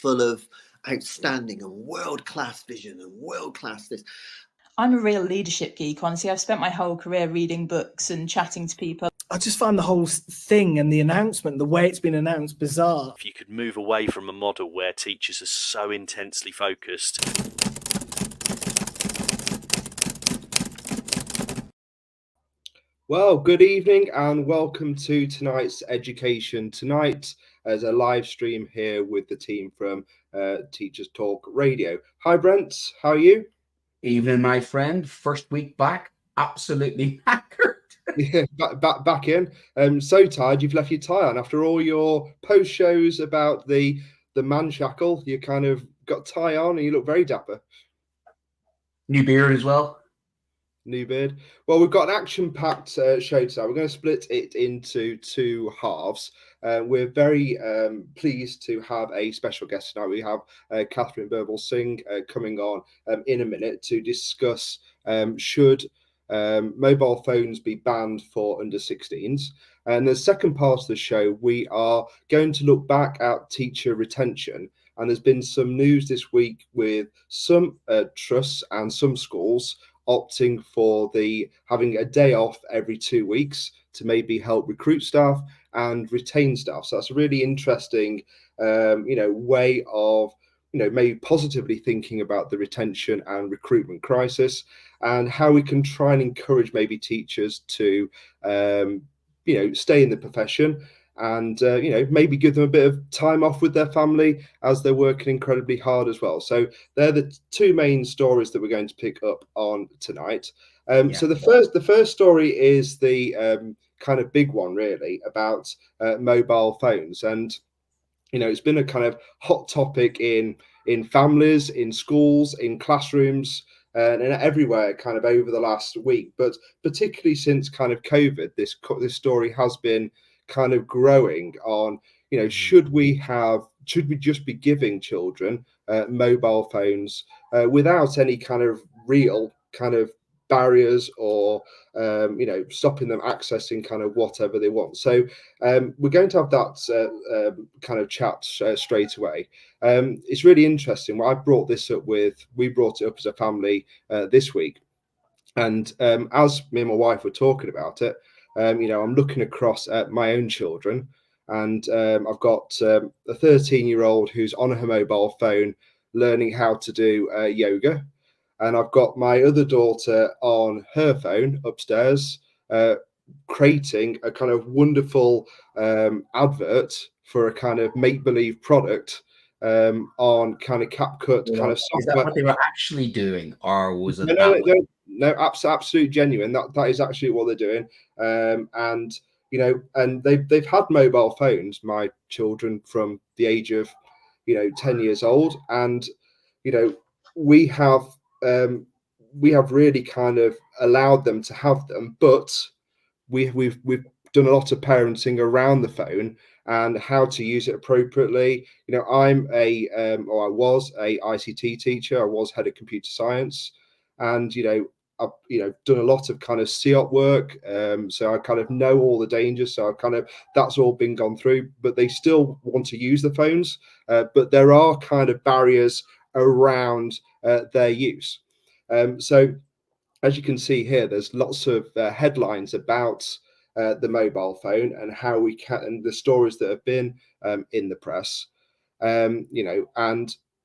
full of outstanding and world-class vision and world-class this. I'm a real leadership geek, honestly. I've spent my whole career reading books and chatting to people. I just find the whole thing and the announcement, the way it's been announced, bizarre. If you could move away from a model where teachers are so intensely focused. Well, good evening and welcome to tonight's Education Tonight as a live stream here with the team from Teachers Talk Radio. Hi, Brent. How are you? Evening, my friend. First week back, absolutely knackered. Yeah, back in. So tired you've left your tie on after all your post shows about the man shackle. You kind of got tie on and you look very dapper. New beard as well. New beard. Well, we've got an action-packed show today. We're going to split it into two halves. We're very pleased to have a special guest tonight. We have Catherine Burble-Singh coming on in a minute to discuss should mobile phones be banned for under 16s. And the second part of the show, we are going to look back at teacher retention. And there's been some news this week with some trusts and some schools opting for having a day off every 2 weeks to maybe help recruit staff and retain staff. So that's a really interesting, way of, maybe positively thinking about the retention and recruitment crisis and how we can try and encourage maybe teachers to, stay in the profession and, maybe give them a bit of time off with their family as they're working incredibly hard as well. So they're the two main stories that we're going to pick up on tonight. So the first story is the kind of big one, really, about mobile phones. And, it's been a kind of hot topic in families, in schools, in classrooms, and everywhere kind of over the last week. But particularly since kind of COVID, this story has been kind of growing on, should we just be giving children mobile phones without any kind of real kind of barriers or stopping them accessing kind of whatever they want. So we're going to have that kind of chat straight away. It's really interesting. Well, we brought it up as a family this week, and as me and my wife were talking about it, I'm looking across at my own children, and I've got a 13-year-old who's on her mobile phone learning how to do yoga. And I've got my other daughter on her phone upstairs, creating a kind of wonderful advert for a kind of make-believe product on kind of CapCut kind of software. Is that what they were actually doing, or was it? No, absolutely genuine. That is actually what they're doing. And they've had mobile phones, my children, from the age of 10 years old, and we have really kind of allowed them to have them, but we've done a lot of parenting around the phone and how to use it appropriately. I'm I was a ICT teacher. I was head of computer science, and I've done a lot of kind of COP work, so I kind of know all the dangers. So that's all been gone through, but they still want to use the phones, but there are kind of barriers around their use. So as you can see here, there's lots of headlines about the mobile phone and how we can, and the stories that have been in the press, and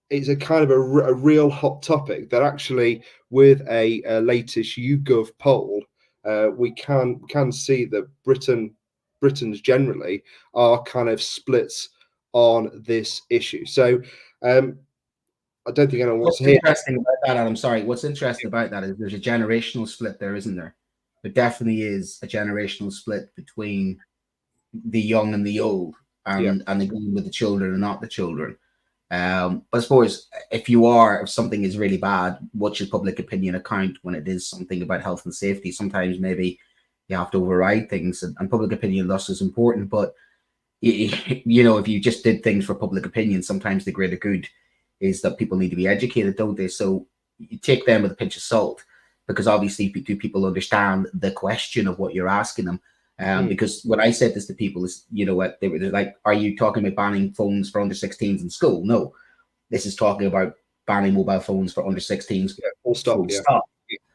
it's a kind of a real hot topic that actually with a latest YouGov poll, we can see that Britons generally are kind of split on this issue. So I don't think anyone wants to hear. What's interesting about that, Adam? Sorry, what's interesting about that is there's a generational split there, isn't there? There definitely is a generational split between the young and the old, and again with the children and not the children. But I suppose if something is really bad, what should public opinion account when it is something about health and safety? Sometimes maybe you have to override things, and public opinion thus is important. But if you just did things for public opinion, sometimes the greater good is that people need to be educated, don't they? So you take them with a pinch of salt, because obviously do people understand the question of what you're asking them? Because when I said this to people, is, you know what, they're like, are you talking about banning phones for under 16s in school? No, This is talking about banning mobile phones for under 16s. Yeah, full stop. Full Yeah. stop.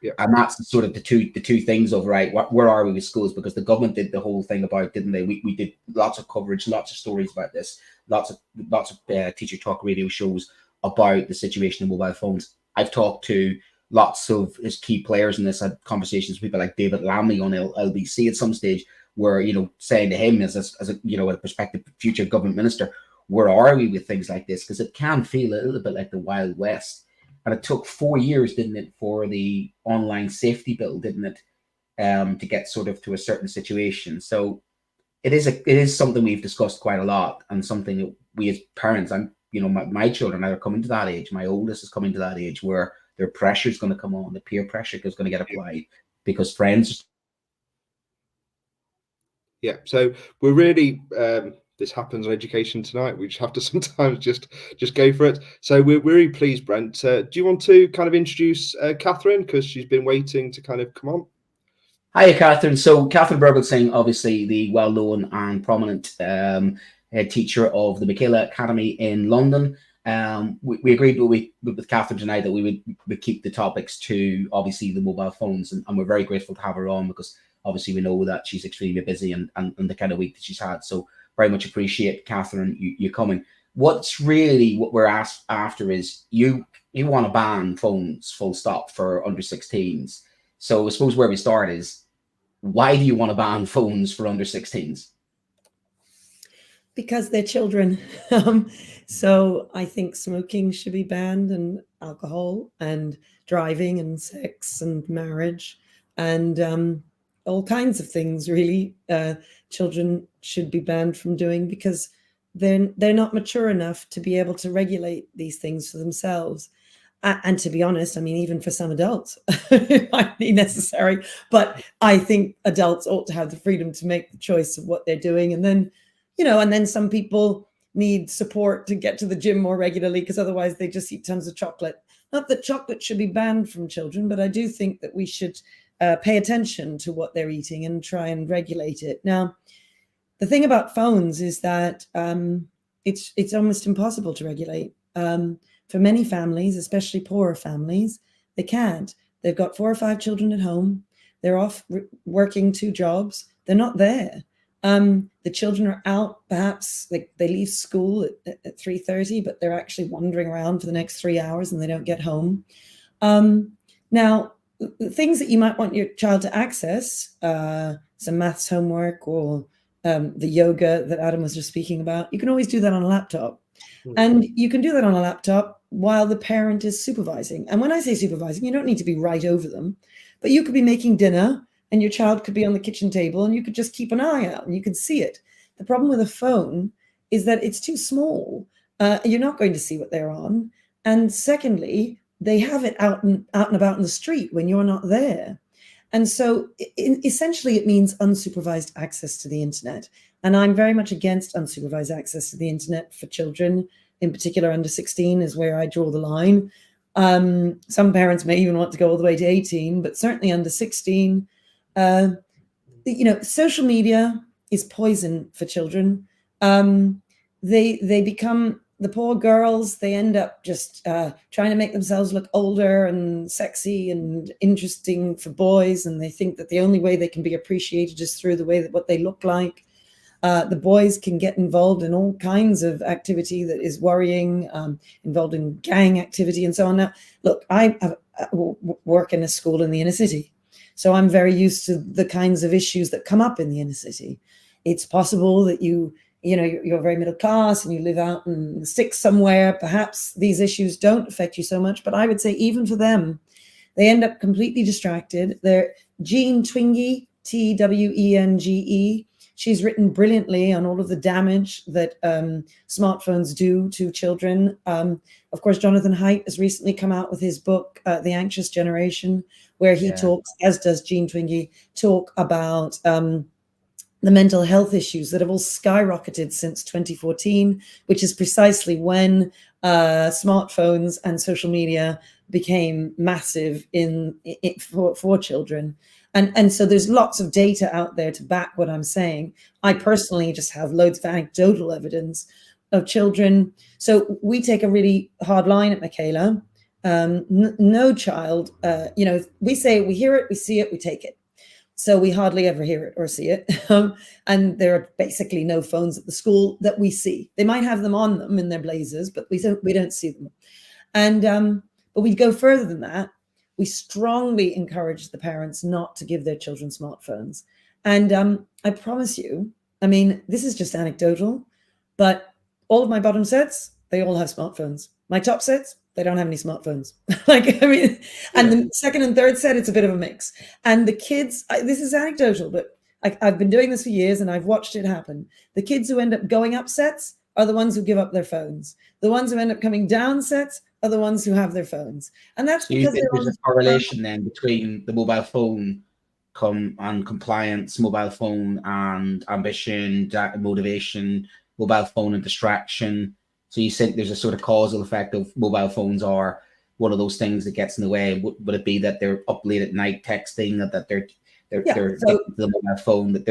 Yeah. And that's sort of the two things of, right, where are we with schools? Because the government did the whole thing about, didn't they? We did lots of coverage, lots of stories about this, lots of teacher talk radio shows about the situation of mobile phones. I've talked to lots of his key players in this. I had conversations with people like David Lamley on LBC at some stage, where, you know, saying to him as a you know, a prospective future government minister, where are we with things like this? Because it can feel a little bit like the Wild West. And it took 4 years, didn't it, for the online safety bill, didn't it, to get sort of to a certain situation. So it is something we've discussed quite a lot, and something that we as parents, my children are coming to that age. My oldest is coming to that age where their pressure is going to come on, the peer pressure is going to get applied because friends. Yeah. So we're really. This happens on Education Tonight. We just have to sometimes just go for it. So we're really pleased, Brent. Do you want to kind of introduce Catherine, because she's been waiting to kind of come on? Hi, Catherine. So Catherine Burgelsing, obviously the well-known and prominent head teacher of the Michaela Academy in London. We agreed with Catherine tonight that we would keep the topics to obviously the mobile phones, and we're very grateful to have her on, because obviously we know that she's extremely busy and the kind of week that she's had. So very much appreciate, Catherine, you coming. What we're asked after is you want to ban phones full stop for under 16s. So I suppose where we start is, why do you want to ban phones for under 16s? Because they're children. So I think smoking should be banned, and alcohol, and driving, and sex, and marriage, and all kinds of things, really. Children should be banned from doing, because they're not mature enough to be able to regulate these things for themselves. And to be honest, I mean, even for some adults, it might be necessary. But I think adults ought to have the freedom to make the choice of what they're doing. And then, and then some people need support to get to the gym more regularly, because otherwise they just eat tons of chocolate. Not that chocolate should be banned from children, but I do think that we should pay attention to what they're eating and try and regulate it. Now, the thing about phones is that it's almost impossible to regulate. For many families, especially poorer families, they can't. They've got 4 or 5 children at home. They're off working 2 jobs. They're not there. The children are out, perhaps they leave school at 3:30, but they're actually wandering around for the next 3 hours and they don't get home. Now, the things that you might want your child to access, some maths homework, or the yoga that Adam was just speaking about, you can always do that on a laptop. And you can do that on a laptop while the parent is supervising. And when I say supervising, you don't need to be right over them, but you could be making dinner and your child could be on the kitchen table and you could just keep an eye out and you can see it. The problem with a phone is that it's too small. You're not going to see what they're on. And secondly, they have it out and about in the street when you're not there. And so essentially it means unsupervised access to the internet. And I'm very much against unsupervised access to the internet for children, in particular under 16 is where I draw the line. Some parents may even want to go all the way to 18, but certainly under 16. Social media is poison for children. They become, the poor girls, they end up just trying to make themselves look older and sexy and interesting for boys. And they think that the only way they can be appreciated is through the way that what they look like. The boys can get involved in all kinds of activity that is worrying, involved in gang activity and so on. Now, look, I work in a school in the inner city, so I'm very used to the kinds of issues that come up in the inner city. It's possible that you're very middle class and you live out in the sticks somewhere. Perhaps these issues don't affect you so much, but I would say even for them, they end up completely distracted. They're Jean Twenge, Twenge. She's written brilliantly on all of the damage that smartphones do to children. Of course, Jonathan Haidt has recently come out with his book, The Anxious Generation, where he talks, as does Jean Twenge, talk about the mental health issues that have all skyrocketed since 2014, which is precisely when smartphones and social media became massive for children. And so there's lots of data out there to back what I'm saying. I personally just have loads of anecdotal evidence. of children. So we take a really hard line at Michaela. No child, we say we hear it, we see it, we take it. So we hardly ever hear it or see it. And there are basically no phones at the school that we see. They might have them on them in their blazers, but we don't see them. And but we go further than that. We strongly encourage the parents not to give their children smartphones. And I promise you, I mean, this is just anecdotal, but all of my bottom sets, they all have smartphones. My top sets, they don't have any smartphones. And the second and third set, it's a bit of a mix. And the kids, this is anecdotal, but I've been doing this for years and I've watched it happen. The kids who end up going up sets are the ones who give up their phones. The ones who end up coming down sets are the ones who have their phones. And that's because there's a correlation then between the mobile phone and compliance, mobile phone and ambition, motivation, mobile phone and distraction. So you think there's a sort of causal effect of mobile phones are one of those things that gets in the way? Would it be that they're up late at night texting, that they're the mobile phone, that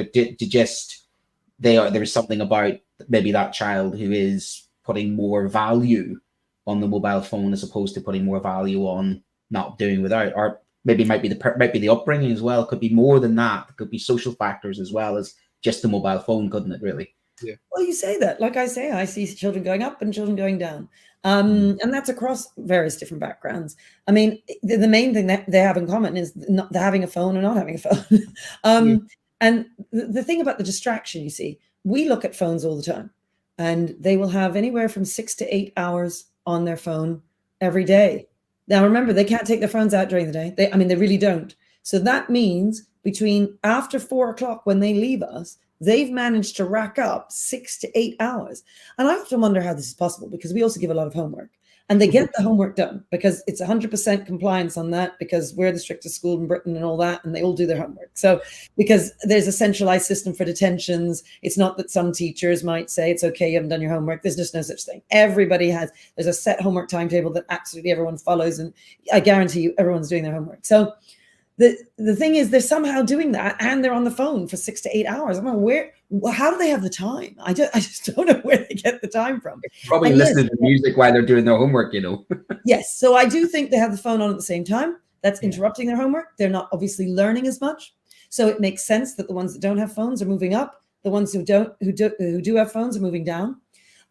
there's something about maybe that child who is putting more value on the mobile phone as opposed to putting more value on not doing without, or maybe might be the upbringing as well. It could be more than that. It could be social factors as well as just the mobile phone, couldn't it? Really? Yeah. Well, you say that. Like I say, I see children going up and children going down. And that's across various different backgrounds. I mean, the main thing that they have in common is not having a phone or not having a phone. And the thing about the distraction, you see, we look at phones all the time, and they will have anywhere from 6 to 8 hours on their phone every day. Now, remember, they can't take their phones out during the day. They really don't. So that means between after 4 o'clock when they leave us, they've managed to rack up 6 to 8 hours. And I often wonder how this is possible, because we also give a lot of homework, and they get the homework done because it's 100% compliance on that, because we're the strictest school in Britain and all that, and they all do their homework. So because there's a centralized system for detentions, it's not that some teachers might say it's okay, you haven't done your homework. There's just no such thing. There's a set homework timetable that absolutely everyone follows, and I guarantee you everyone's doing their homework. So the thing is, they're somehow doing that, and they're on the phone for 6 to 8 hours. I'm like, how do they have the time? I just don't know where they get the time from. Probably listening to music while they're doing their homework, Yes. So I do think they have the phone on at the same time. That's interrupting their homework. They're not obviously learning as much. So it makes sense that the ones that don't have phones are moving up. The ones who do have phones are moving down.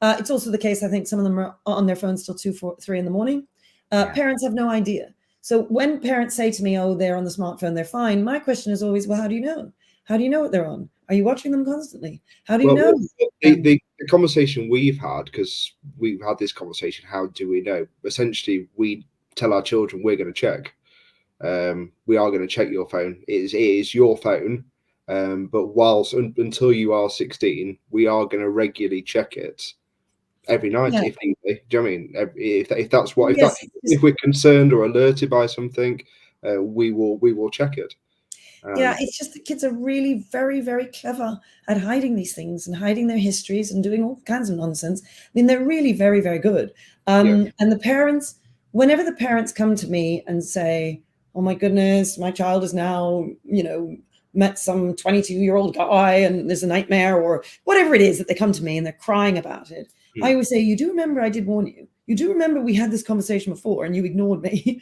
It's also the case, I think some of them are on their phones till 2, 4, 3 in the morning. Parents have no idea. So when parents say to me, oh, they're on the smartphone, they're fine, my question is always, well, how do you know? How do you know what they're on? Are you watching them constantly? How do you know? The conversation we've had, because we've had this conversation, how do we know? Essentially, we tell our children we're going to check. We are going to check your phone. It is your phone. But until you are 16, we are going to regularly check it every night, if need be. Do you know what I mean? If we're concerned or alerted by something, we will check it. It's just the kids are really very, very clever at hiding these things and hiding their histories and doing all kinds of nonsense. I mean, they're really very, very good. And the parents, whenever the parents come to me and say, oh my goodness, my child is now, met some 22-year-old guy and there's a nightmare, or whatever it is that they come to me and they're crying about it, I always say, you do remember I did warn you. You do remember we had this conversation before and you ignored me.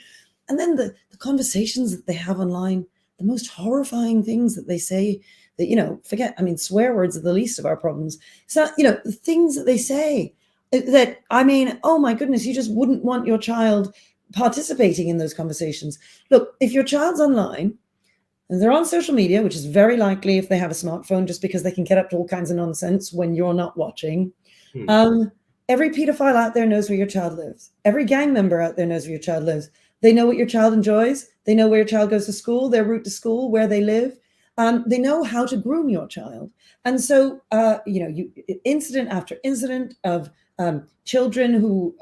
And then the conversations that they have online, the most horrifying things that they say that, swear words are the least of our problems. So, the things that they say that, oh my goodness, you just wouldn't want your child participating in those conversations. Look, if your child's online and they're on social media, which is very likely if they have a smartphone, just because they can get up to all kinds of nonsense when you're not watching. Every pedophile out there knows where your child lives. Every gang member out there knows where your child lives. They know what your child enjoys. They know where your child goes to school, their route to school, where they live. They know how to groom your child. And so, incident after incident of children who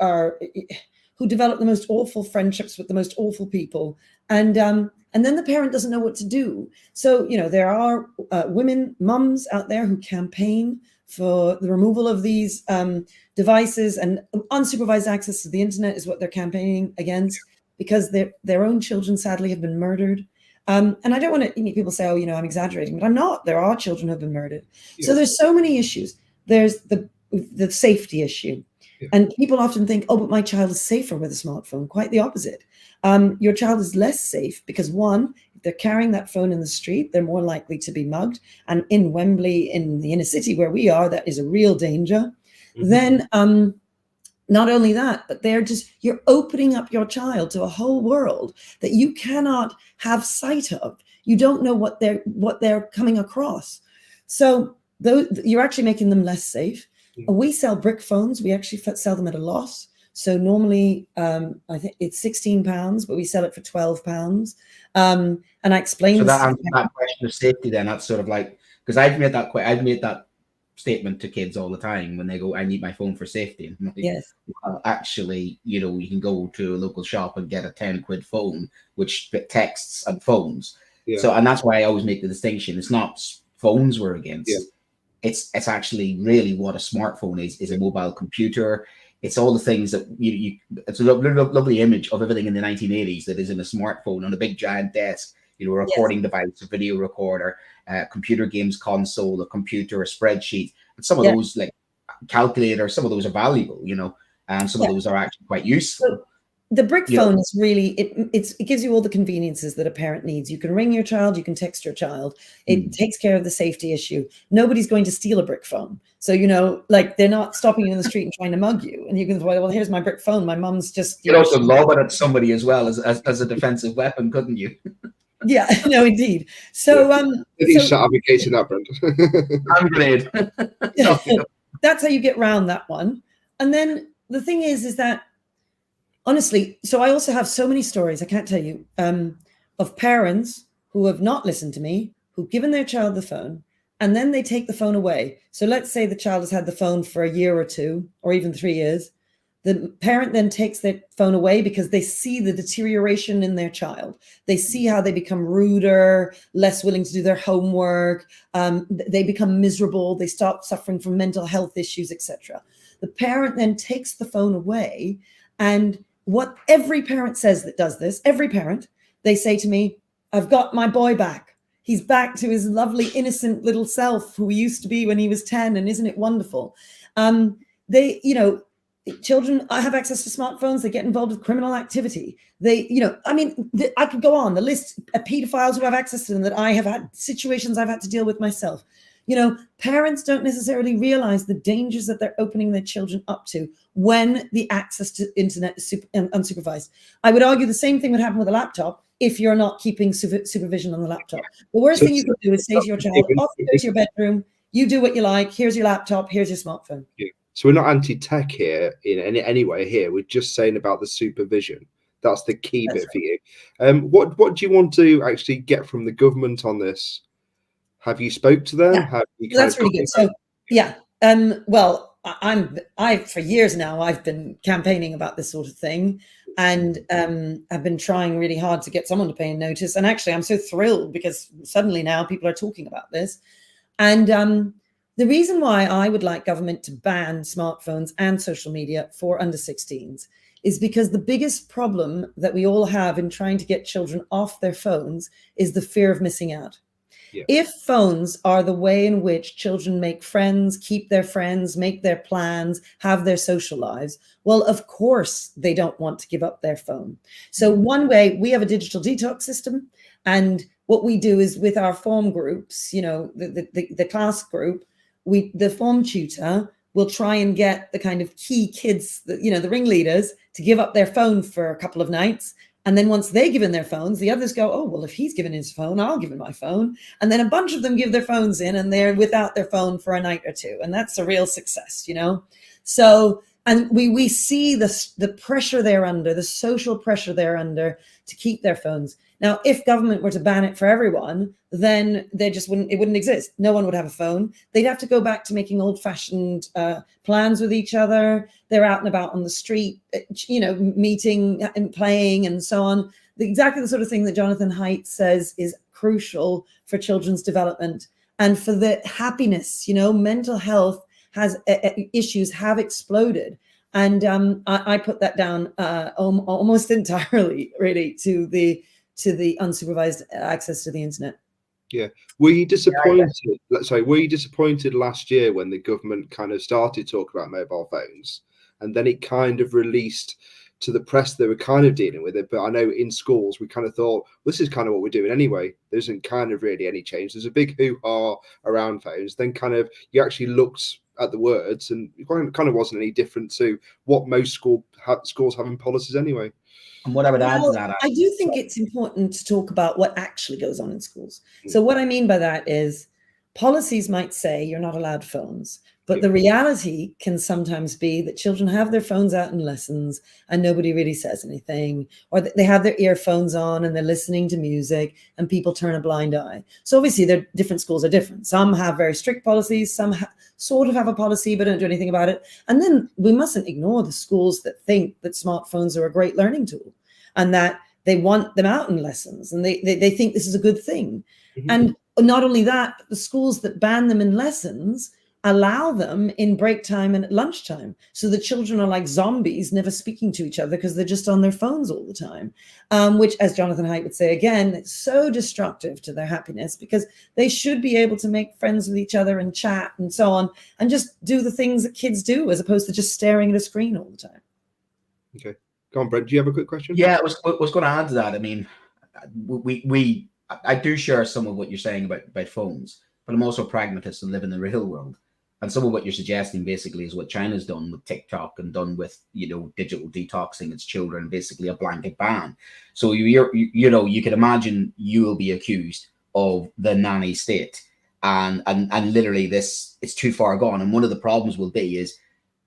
develop the most awful friendships with the most awful people. And then the parent doesn't know what to do. So, there are mums out there who campaign for the removal of these devices, and unsupervised access to the internet is what they're campaigning against, because their own children sadly have been murdered. And I don't want to, people say, oh, I'm exaggerating, but I'm not. There are children who have been murdered. Yes. So there's so many issues. There's the the safety issue. Yeah. And people often think, oh, but my child is safer with a smartphone. Quite the opposite. Your child is less safe because, one, if they're carrying that phone in the street, they're more likely to be mugged. And in Wembley, in the inner city where we are, that is a real danger. Mhm. Then not only that, but you're opening up your child to a whole world that you cannot have sight of. You don't know what they're coming across. So you're actually making them less safe. We sell brick phones. We actually sell them at a loss. So normally, I think it's £16, but we sell it for £12. And I explain. So that answers that question of safety. Then that's sort of like, because I've made that statement to kids all the time when they go, I need my phone for safety. And I'm like, yes. Well, actually, you can go to a local shop and get a 10 quid phone, which texts and phones. Yeah. So, and that's why I always make the distinction. It's not phones we're against. Yeah. It's actually really what a smartphone is a mobile computer. It's all the things that it's a lovely image of everything in the 1980s that is in a smartphone on a big giant desk, a recording device, a video recorder, computer games console, a computer, a spreadsheet. And some of those, like calculator, some of those are valuable, and some of those are actually quite useful. So the brick phone is really, it gives you all the conveniences that a parent needs. You can ring your child, you can text your child. It takes care of the safety issue. Nobody's going to steal a brick phone. So, like they're not stopping you in the street and trying to mug you. And you can say, well, here's my brick phone. My mom's just... You could also lob it at somebody as well as a defensive weapon, couldn't you? Yeah, no, indeed. So, he's advocating that, Brent. I'm great. That's how you get round that one. And then the thing is that, honestly, so I also have so many stories, I can't tell you, of parents who have not listened to me, who've given their child the phone, and then they take the phone away. So let's say the child has had the phone for a year or two, or even 3 years. The parent then takes their phone away because they see the deterioration in their child. They see how they become ruder, less willing to do their homework. They become miserable. They stop suffering from mental health issues, etc. The parent then takes the phone away, and what every parent says that does this, every parent, they say to me, I've got my boy back. He's back to his lovely, innocent little self who he used to be when he was 10. And isn't it wonderful? Children have access to smartphones. They get involved with criminal activity. I could go on the list of pedophiles who have access to them that I have had situations I've had to deal with myself. Parents don't necessarily realize the dangers that they're opening their children up to when the access to internet is unsupervised. I would argue the same thing would happen with a laptop if you're not keeping supervision on the laptop. The worst thing you can do is say to your child, off you go to your bedroom, you do what you like, here's your laptop, here's your smartphone. Yeah. So we're not anti-tech here in any way here. We're just saying about the supervision. That's the key bit for you. What do you want to actually get from the government on this? Have you spoke to them? Yeah. That's really good. So well, I for years now I've been campaigning about this sort of thing, and I've been trying really hard to get someone to pay a notice. And actually, I'm so thrilled because suddenly now people are talking about this. And the reason why I would like government to ban smartphones and social media for under 16s is because the biggest problem that we all have in trying to get children off their phones is the fear of missing out. Yeah. If phones are the way in which children make friends, keep their friends, make their plans, have their social lives, well, of course, they don't want to give up their phone. So one way, we have a digital detox system. And what we do is with our form groups, the class group, the form tutor will try and get the kind of key kids, the ringleaders, to give up their phone for a couple of nights. And then once they've given their phones, the others go, oh, well, if he's given his phone, I'll give him my phone. And then a bunch of them give their phones in and they're without their phone for a night or two. And that's a real success, So, and we see the pressure they're under, the social pressure they're under to keep their phones. Now, if government were to ban it for everyone, then it wouldn't exist. No one would have a phone. They'd have to go back to making old-fashioned plans with each other. They're out and about on the street, meeting and playing and so on. Exactly the sort of thing that Jonathan Haidt says is crucial for children's development and for the happiness. Mental health issues have exploded. And I put that down almost entirely, really, to the unsupervised access to the internet. Yeah. Were you disappointed? Were you disappointed last year when the government kind of started talking about mobile phones, and then it kind of released to the press they were kind of dealing with it? But I know in schools we kind of thought, this is kind of what we're doing anyway. There isn't kind of really any change. There's a big hoo-ha around phones. Then kind of you actually looked at the words, and it kind of wasn't any different to what most schools have in policies anyway. And what I would add to that, I do think it's important to talk about what actually goes on in schools. So what I mean by that is policies might say you're not allowed phones, but the reality can sometimes be that children have their phones out in lessons and nobody really says anything, or they have their earphones on and they're listening to music and people turn a blind eye. So obviously different schools are different. Some have very strict policies, some sort of have a policy but don't do anything about it. And then we mustn't ignore the schools that think that smartphones are a great learning tool and that they want them out in lessons and they think this is a good thing. Mm-hmm. And not only that, but the schools that ban them in lessons allow them in break time and at lunchtime. So the children are like zombies, never speaking to each other because they're just on their phones all the time, which, as Jonathan Haidt would say, again, it's so destructive to their happiness because they should be able to make friends with each other and chat and so on and just do the things that kids do as opposed to just staring at a screen all the time. Okay. Go on, Brent. Do you have a quick question? Yeah, I was going to add to that. I mean, I do share some of what you're saying about phones, but I'm also a pragmatist and live in the real world. And some of what you're suggesting basically is what China's done with TikTok and done with, digital detoxing its children, basically a blanket ban. So you could imagine you will be accused of the nanny state, and literally this, it's too far gone. And one of the problems will be is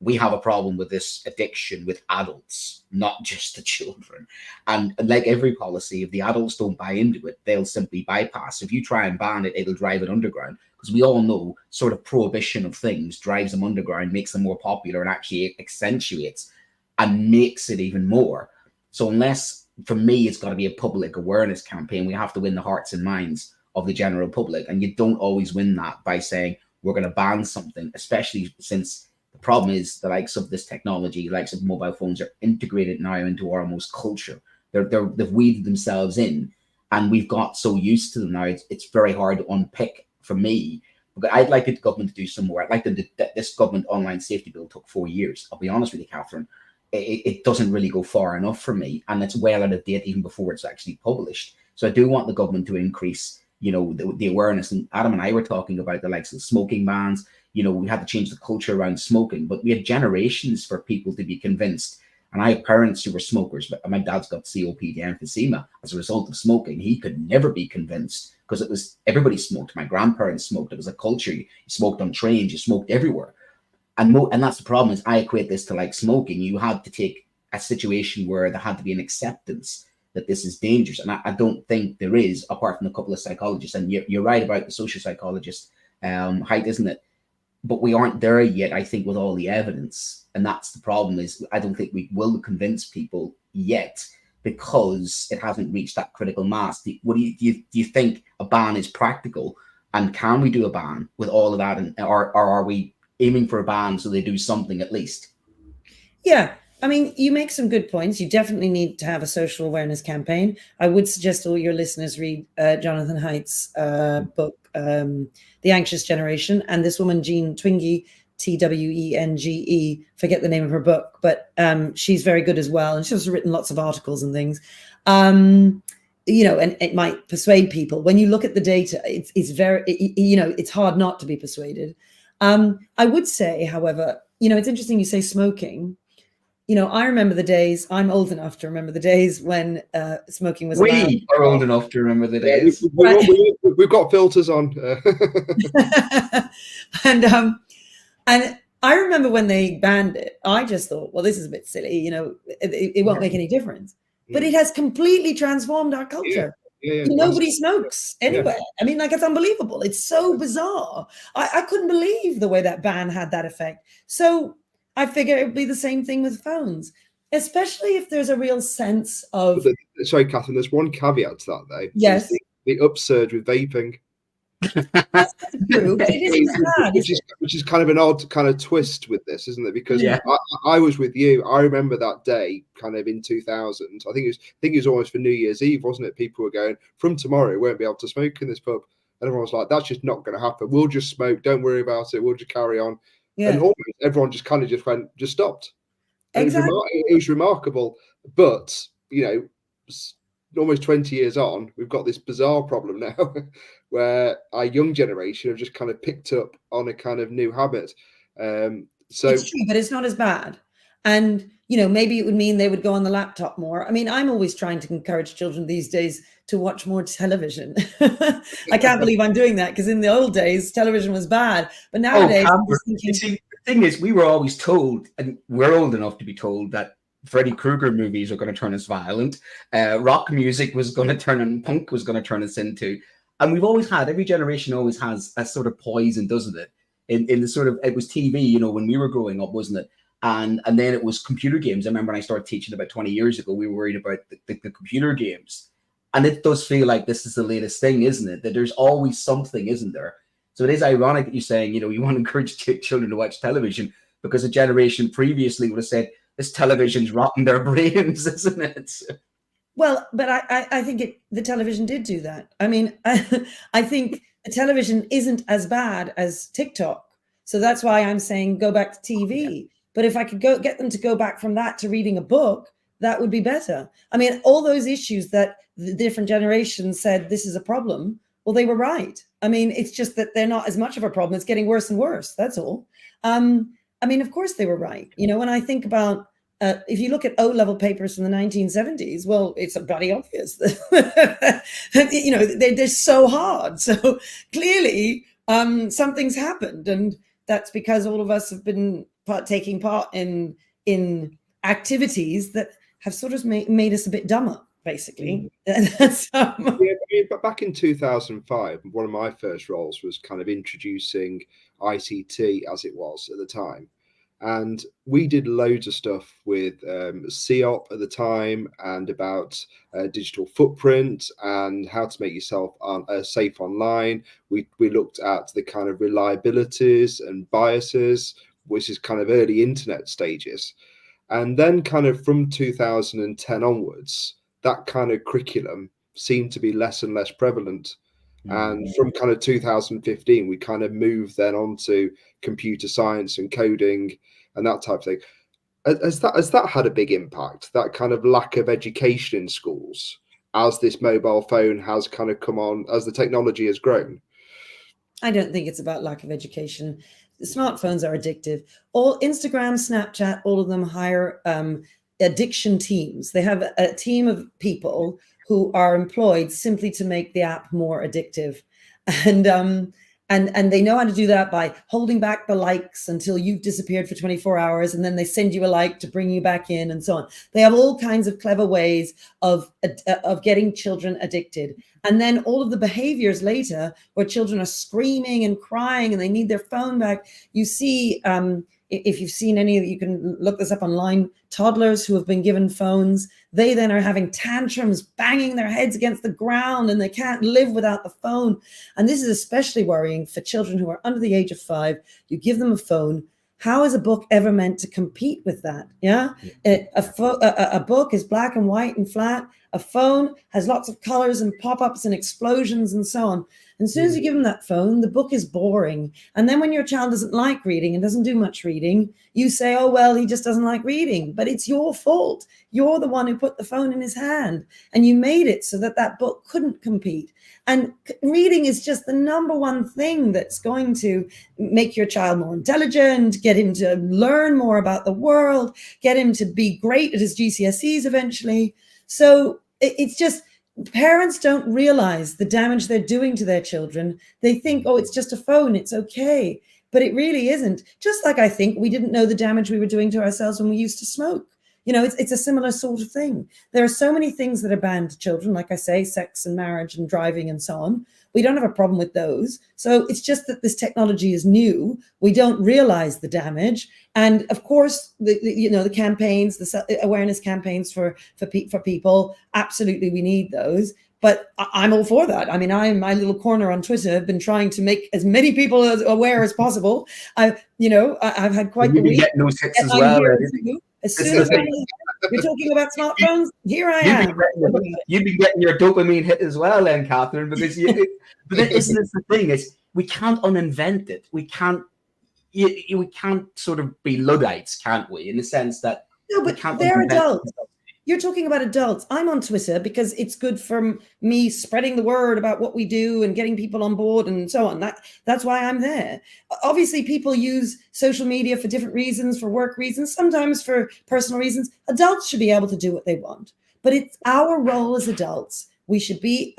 we have a problem with this addiction with adults, not just the children. And like every policy, if the adults don't buy into it, they'll simply bypass. If you try and ban it, it'll drive it underground. Because we all know sort of prohibition of things drives them underground, makes them more popular, and actually accentuates and makes it even more. So unless, for me, it's got to be a public awareness campaign. We have to win the hearts and minds of the general public. And you don't always win that by saying we're going to ban something, especially since the problem is the likes of this technology, the likes of mobile phones are integrated now into our almost culture. They've weaved themselves in, and we've got so used to them now. It's very hard to unpick for me. But I'd like the government to do some more. I'd like them to, this government online safety bill took 4 years. I'll be honest with you, Catherine. It doesn't really go far enough for me, and it's well out of date even before it's actually published. So I do want the government to increase, the awareness. And Adam and I were talking about the likes of smoking bans. We had to change the culture around smoking, but we had generations for people to be convinced. And I have parents who were smokers, but my dad's got COPD emphysema as a result of smoking. He could never be convinced because it was, everybody smoked. My grandparents smoked. It was a culture. You smoked on trains, you smoked everywhere. And that's the problem, is I equate this to like smoking. You had to take a situation where there had to be an acceptance that this is dangerous. And I don't think there is, apart from a couple of psychologists. And you're right about the social psychologist, Haidt, isn't it? But we aren't there yet, I think, with all the evidence. And that's the problem, is I don't think we will convince people yet because it hasn't reached that critical mass. Do you think a ban is practical? And can we do a ban with all of that? Or are we aiming for a ban so they do something at least? Yeah. I mean, you make some good points. You definitely need to have a social awareness campaign. I would suggest all your listeners read Jonathan Haidt's book, The Anxious Generation, and this woman, Jean Twenge, Twenge, forget the name of her book, but she's very good as well. And she's written lots of articles and things. And it might persuade people. When you look at the data, it's very, it's hard not to be persuaded. I would say, however, it's interesting you say smoking. I remember the days, I'm old enough to remember the days when smoking was allowed. We are old enough to remember the days. We've got filters on. And I remember when they banned it, I just thought, well, this is a bit silly, it won't make any difference. But it has completely transformed our culture. Yeah, nobody smokes anywhere. Yeah. I mean, it's unbelievable. It's so bizarre. I couldn't believe the way that ban had that effect. So I figure it would be the same thing with phones, especially if there's a real sense of... Sorry, Catherine, there's one caveat to that, though. Yes. The upsurge with vaping. That's true, but it isn't bad. Which is kind of an odd kind of twist with this, isn't it? Because I was with you. I remember that day kind of in 2000. I think it was almost for New Year's Eve, wasn't it? People were going, from tomorrow, we won't be able to smoke in this pub. And everyone was like, that's just not going to happen. We'll just smoke. Don't worry about it. We'll just carry on. Yeah. And almost everyone just kind of just stopped. And Exactly. it was remarkable. But, almost 20 years on, we've got this bizarre problem now where our young generation have just kind of picked up on a kind of new habit. So it's true, but it's not as bad. And, maybe it would mean they would go on the laptop more. I mean, I'm always trying to encourage children these days to watch more television. I can't believe I'm doing that, because in the old days, television was bad. But nowadays, I'm just thinking... See, the thing is, we were always told, and we're old enough to be told, that Freddy Krueger movies are going to turn us violent. Rock music was going to turn, and punk was going to turn us into. And we've always had, every generation always has a sort of poison, doesn't it? In the sort of, it was TV, when we were growing up, wasn't it? And then it was computer games. I remember when I started teaching about 20 years ago, we were worried about the computer games. And it does feel like this is the latest thing, isn't it? That there's always something, isn't there? So it is ironic that you're saying, you want to encourage children to watch television, because a generation previously would have said, this television's rotting their brains, isn't it? Well, but I think the television did do that. I mean, I think the television isn't as bad as TikTok. So that's why I'm saying go back to TV. Yeah. But if I could get them to go back from that to reading a book, that would be better. I mean, all those issues that the different generations said this is a problem, well, they were right. I mean, it's just that they're not as much of a problem. It's getting worse and worse. That's all. I mean, of course they were right. When I think about, if you look at O-level papers from the 1970s, well, it's bloody obvious. They're so hard. So clearly something's happened. And that's because all of us have been taking part in activities that have sort of made us a bit dumber, basically. But back in 2005, one of my first roles was kind of introducing ICT as it was at the time. And we did loads of stuff with COP at the time, and about digital footprint and how to make yourself safe online. We looked at the kind of reliabilities and biases, which is kind of early internet stages. And then kind of from 2010 onwards, that kind of curriculum seemed to be less and less prevalent. And from kind of 2015, we kind of moved then on to computer science and coding and that type of thing. Has that had a big impact, that kind of lack of education in schools, as this mobile phone has kind of come on, as the technology has grown? I don't think it's about lack of education. The smartphones are addictive. All Instagram, Snapchat, all of them hire addiction teams. They have a team of people who are employed simply to make the app more addictive. And they know how to do that by holding back the likes until you've disappeared for 24 hours, and then they send you a like to bring you back in, and so on. They have all kinds of clever ways of getting children addicted. And then all of the behaviors later, where children are screaming and crying and they need their phone back. You see, if you've seen any, you can look this up online, toddlers who have been given phones, they then are having tantrums, banging their heads against the ground, and they can't live without the phone. And this is especially worrying for children who are under the age of 5. You give them a phone. How is a book ever meant to compete with that? Yeah. A book is black and white and flat. A phone has lots of colors and pop-ups and explosions and so on. And as soon as you give them that phone, the book is boring. And then when your child doesn't like reading and doesn't do much reading, you say, oh, well, he just doesn't like reading. But it's your fault. You're the one who put the phone in his hand, and you made it so that that book couldn't compete. And reading is just the number one thing that's going to make your child more intelligent, get him to learn more about the world, get him to be great at his GCSEs eventually. So it's just, parents don't realize the damage they're doing to their children. They think, oh, it's just a phone, it's okay. But it really isn't. Just like I think we didn't know the damage we were doing to ourselves when we used to smoke. It's a similar sort of thing. There are so many things that are banned to children, like I say, sex and marriage and driving and so on. We don't have a problem with those. So it's just that this technology is new. We don't realize the damage. And of course, the campaigns, the awareness campaigns for people, absolutely we need those. But I'm all for that. I mean, my little corner on Twitter have been trying to make as many people aware as possible. I've had quite the week. Get no hits as well. As soon as You're talking about smartphones? Here I You've am. been getting your dopamine hit as well, then, Catherine, because but isn't this the thing? Is we can't uninvent it. We can't sort of be Luddites, can't we? In the sense that No, we but can't they're uninvent adults. it. You're talking about adults. I'm on Twitter because it's good for me spreading the word about what we do and getting people on board and so on. That's why I'm there. Obviously, people use social media for different reasons, for work reasons, sometimes for personal reasons. Adults should be able to do what they want. But it's our role as adults. We should be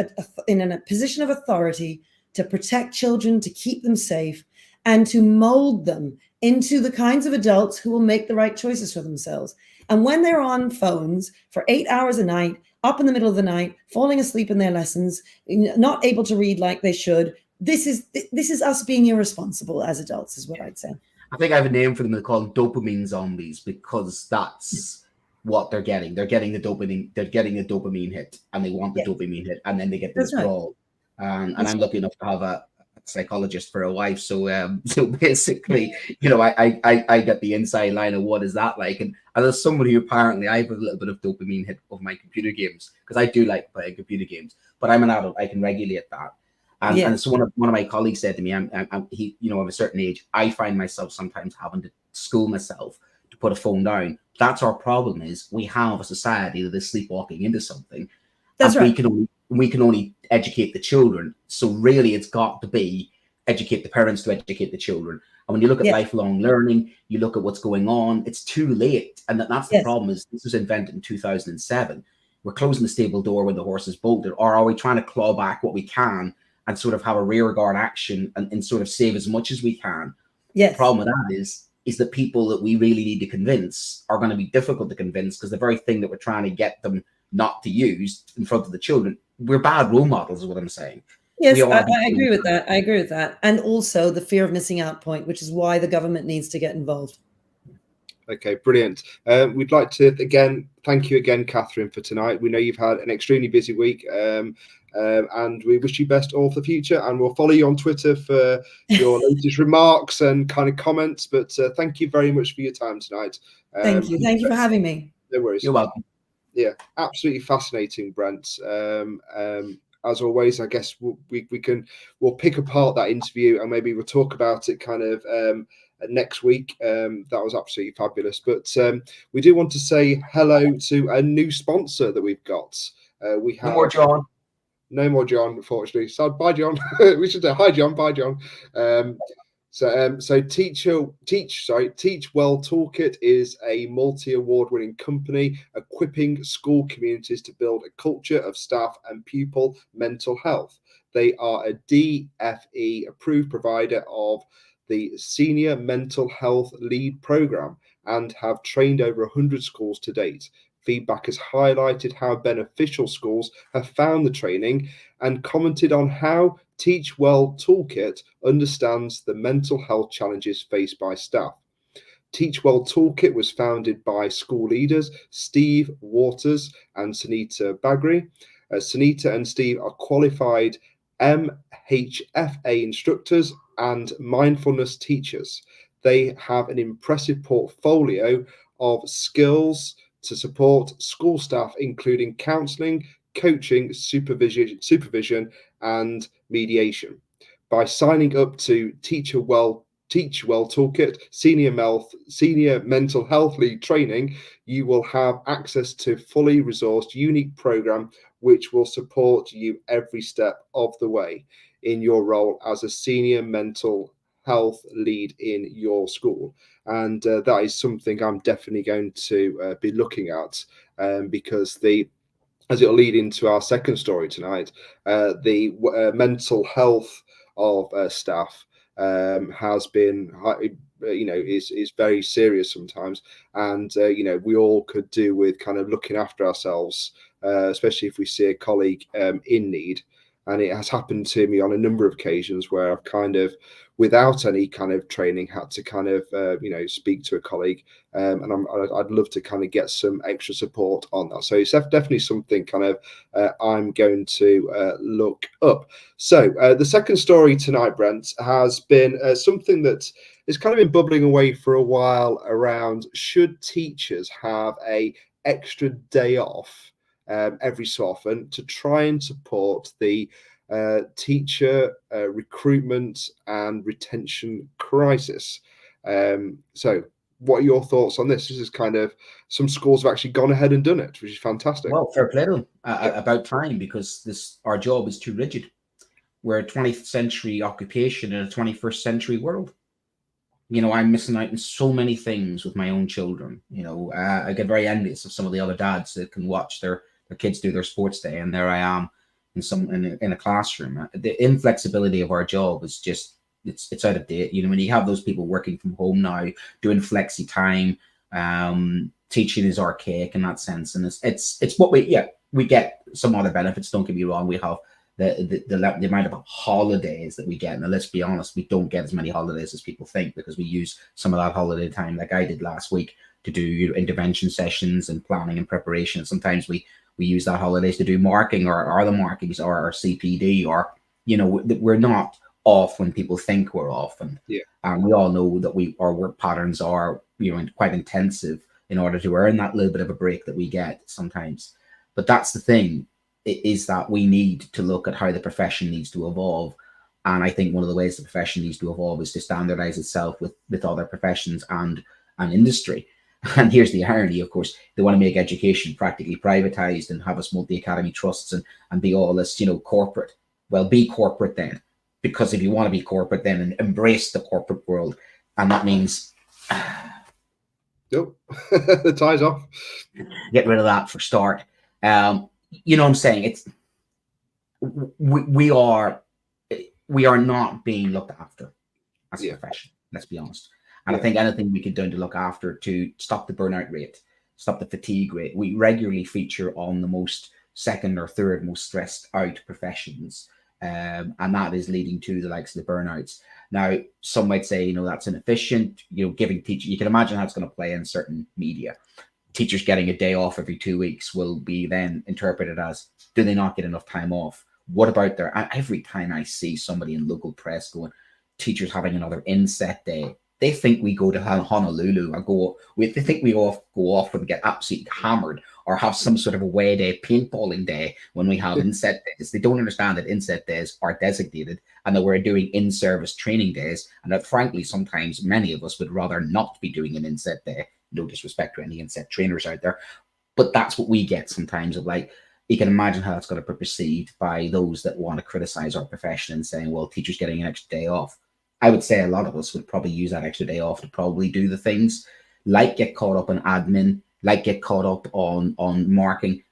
in a position of authority to protect children, to keep them safe, and to mold them into the kinds of adults who will make the right choices for themselves. And when they're on phones for 8 hours a night, up in the middle of the night, falling asleep in their lessons, not able to read like they should, this is us being irresponsible as adults, is what I'd say. I think I have a name for them. They call them dopamine zombies, because that's what they're getting. They're getting the dopamine. They're getting a dopamine hit, and they want the dopamine hit, and then they get the withdrawal. Right. And I'm lucky enough to have a psychologist for a wife, so basically, I get the inside line of what is that like. And as somebody who apparently I have a little bit of dopamine hit of my computer games, because I do like playing computer games, but I'm an adult, I can regulate that. And so one of my colleagues said to me, I'm of a certain age, I find myself sometimes having to school myself to put a phone down. That's our problem, is we have a society that is sleepwalking into something. That's right. We can only educate the children. So really, it's got to be educate the parents to educate the children. And when you look at lifelong learning, you look at what's going on, it's too late. And that's the problem. Is this was invented in 2007. We're closing the stable door when the horse is bolted, or are we trying to claw back what we can and sort of have a rear guard action and sort of save as much as we can? Yes. The problem with that is the people that we really need to convince are going to be difficult to convince, because the very thing that we're trying to get them not to use in front of the children, we're bad role models, is what I'm saying. Yes, I agree with that. I agree with that. And also the fear of missing out point, which is why the government needs to get involved. Okay, brilliant. We'd like to, again, thank you again, Catherine, for tonight. We know you've had an extremely busy week, and we wish you best all for the future. And we'll follow you on Twitter for your latest remarks and kind of comments. But thank you very much for your time tonight. Thank you. Thank you for having me. No worries. You're welcome. Yeah, absolutely fascinating, Brent. As always, I guess we'll pick apart that interview and maybe we'll talk about it kind of next week. That was absolutely fabulous. But we do want to say hello to a new sponsor that we've got. We have no more John, unfortunately. So bye, John. We should say hi, John. Bye, John. So Teach Well Toolkit is a multi-award-winning company equipping school communities to build a culture of staff and pupil mental health. They are a DFE approved provider of the Senior Mental Health Lead Program and have trained over 100 schools to date. Feedback has highlighted how beneficial schools have found the training and commented on how Teach Well Toolkit understands the mental health challenges faced by staff. Teach Well Toolkit was founded by school leaders Steve Waters and Sunita Bagri. Sunita and Steve are qualified MHFA instructors and mindfulness teachers. They have an impressive portfolio of skills to support school staff, including counselling, coaching, supervision, and mediation. By signing up to Teach Well Toolkit Senior Mental Health Lead Training, you will have access to fully resourced, unique program which will support you every step of the way in your role as a senior mental health lead in your school. And that is something I'm definitely going to be looking at because as it'll lead into our second story tonight, the mental health of staff has been, is very serious sometimes. And, we all could do with kind of looking after ourselves, especially if we see a colleague in need. And it has happened to me on a number of occasions where I've kind of, without any kind of training, had to kind of, speak to a colleague. And I'd love to kind of get some extra support on that. So it's definitely something kind of I'm going to look up. So the second story tonight, Brent, has been something that has kind of been bubbling away for a while around should teachers have a extra day off every so often to try and support the teacher recruitment and retention crisis. So what are your thoughts on this? This is kind of, some schools have actually gone ahead and done it, which is fantastic. Well, fair play to them. About time, because our job is too rigid. We're a 20th century occupation in a 21st century world. You know, I'm missing out on so many things with my own children. You know, I get very envious of some of the other dads that can watch their kids do their sports day, and there I am in a classroom. The inflexibility of our job is just, it's out of date. You know, when you have those people working from home now, doing flexi time, teaching is archaic in that sense, and it's what we get some other benefits. Don't get me wrong, we have the amount of holidays that we get. And let's be honest, we don't get as many holidays as people think, because we use some of that holiday time, like I did last week, to do intervention sessions and planning and preparation. Sometimes we use that holidays to do marking or the markings or our CPD, or, you know, we're not off when people think we're off. And we all know that our work patterns are, you know, quite intensive in order to earn that little bit of a break that we get sometimes. But that's the thing, is that we need to look at how the profession needs to evolve. And I think one of the ways the profession needs to evolve is to standardize itself with other professions and industry. And here's the irony, of course, they want to make education practically privatized and have us multi-academy trusts and be all this, you know, corporate. Well, be corporate then, because if you want to be corporate, then embrace the corporate world. And that means Nope. The tie's off. Get rid of that for start. You know what I'm saying? It's we are not being looked after as a profession. Let's be honest. And I think anything we could do to look after, to stop the burnout rate, stop the fatigue rate. We regularly feature on the most second or third most stressed out professions, and that is leading to the likes of the burnouts. Now, some might say, you know, that's inefficient. You know, giving teachers, you can imagine how it's going to play in certain media. Teachers getting a day off every 2 weeks will be then interpreted as, do they not get enough time off? What about every time I see somebody in local press going, teachers having another inset day, they think we go to Honolulu and they think we go off and get absolutely hammered, or have some sort of away day, paintballing day when we have inset days. They don't understand that inset days are designated and that we're doing in-service training days, and that frankly, sometimes many of us would rather not be doing an inset day. No disrespect to any inset trainers out there, but that's what we get sometimes. Of like, you can imagine how that's going to be perceived by those that want to criticize our profession and saying, well, teachers getting an extra day off. I would say a lot of us would probably use that extra day off to probably do the things like get caught up on admin, like get caught up on marking,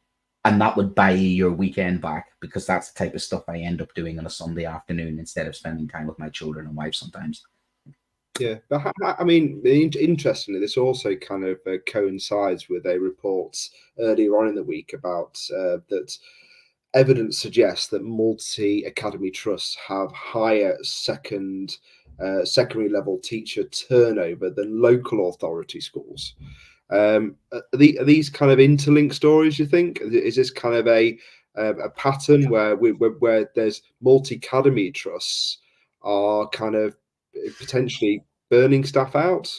and that would buy you your weekend back, because that's the type of stuff I end up doing on a Sunday afternoon instead of spending time with my children and wife sometimes. Yeah, but I mean, interestingly, this also kind of coincides with a report earlier on in the week about that evidence suggests that multi-academy trusts have higher secondary level teacher turnover than local authority schools. Are these kind of interlinked stories, you think? Is this kind of a pattern where there's multi-academy trusts are kind of potentially burning staff out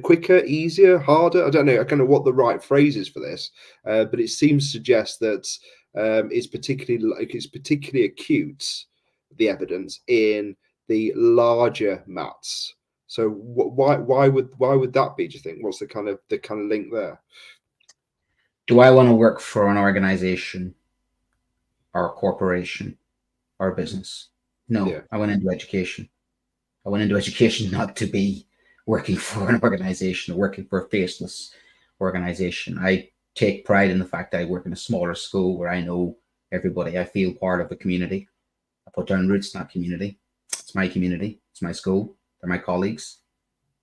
quicker, easier, harder? I don't know kind of what the right phrase is for this, but it seems to suggest that it's particularly acute, the evidence in the larger mats. So why would that be, do you think? What's the kind of link there? Do I want to work for an organization or a corporation or a business? No. Yeah. I went into education. I went into education not to be working for an organization or working for a faceless organization. I take pride in the fact that I work in a smaller school where I know everybody. I feel part of a community. I put down roots in that community. It's my community. It's my school. They're my colleagues.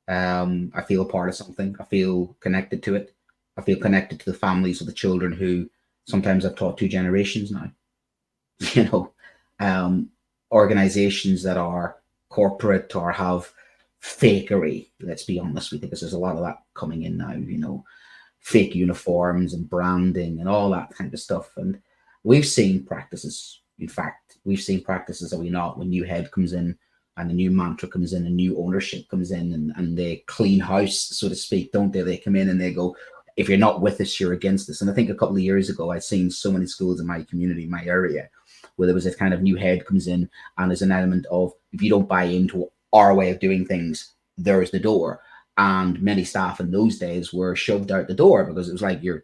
I feel a part of something. I feel connected to it. I feel connected to the families of the children who sometimes I've taught 2 generations now. You know, organizations that are corporate or have fakery, let's be honest with you, because there's a lot of that coming in now, you know, fake uniforms and branding and all that kind of stuff. And we've seen practices. In fact, we've seen practices that we not, when new head comes in and a new mantra comes in, a new ownership comes in, and they clean house, so to speak, don't they? They come in and they go, if you're not with us, you're against us. And I think a couple of years ago, I'd seen so many schools in my community, my area, where there was a kind of new head comes in, and there's an element of, if you don't buy into our way of doing things, there's the door. And many staff in those days were shoved out the door because it was like, there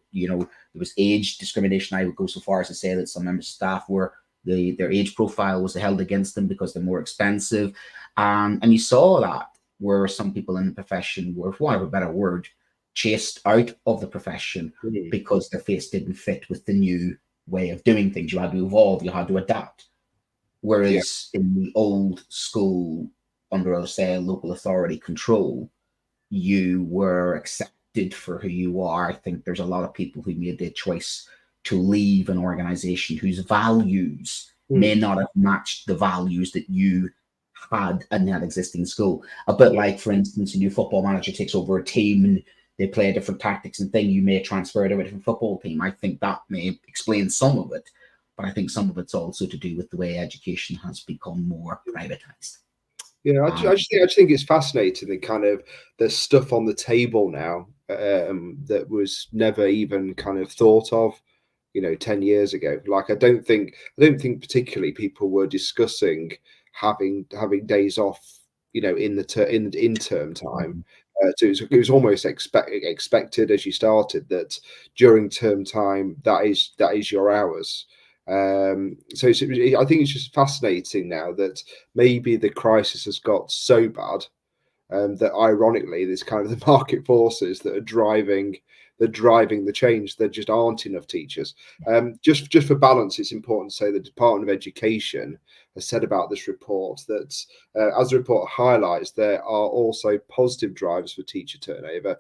was age discrimination. I would go so far as to say that some members of staff were, their age profile was held against them because they're more expensive. And you saw that where some people in the profession were, for want of a better word, chased out of the profession because their face didn't fit with the new way of doing things. You had to evolve, you had to adapt. Whereas in the old school, under, say, local authority control, you were accepted for who you are. I think there's a lot of people who made the choice to leave an organization whose values may not have matched the values that you had in that existing school. A bit like, for instance, a new football manager takes over a team and they play different tactics and thing, you may transfer to a different football team. I think that may explain some of it, but I think some of it's also to do with the way education has become more privatized. Yeah, I just think it's fascinating, the kind of the stuff on the table now that was never even kind of thought of, 10 years ago. Like, I don't think particularly people were discussing having days off, in term time. So it was almost expected as you started that during term time that is your hours. So I think it's just fascinating now that maybe the crisis has got so bad that ironically there's kind of the market forces that are driving the change. There just aren't enough teachers. Just for balance, it's important to say the Department of Education has said about this report that, as the report highlights, there are also positive drivers for teacher turnover.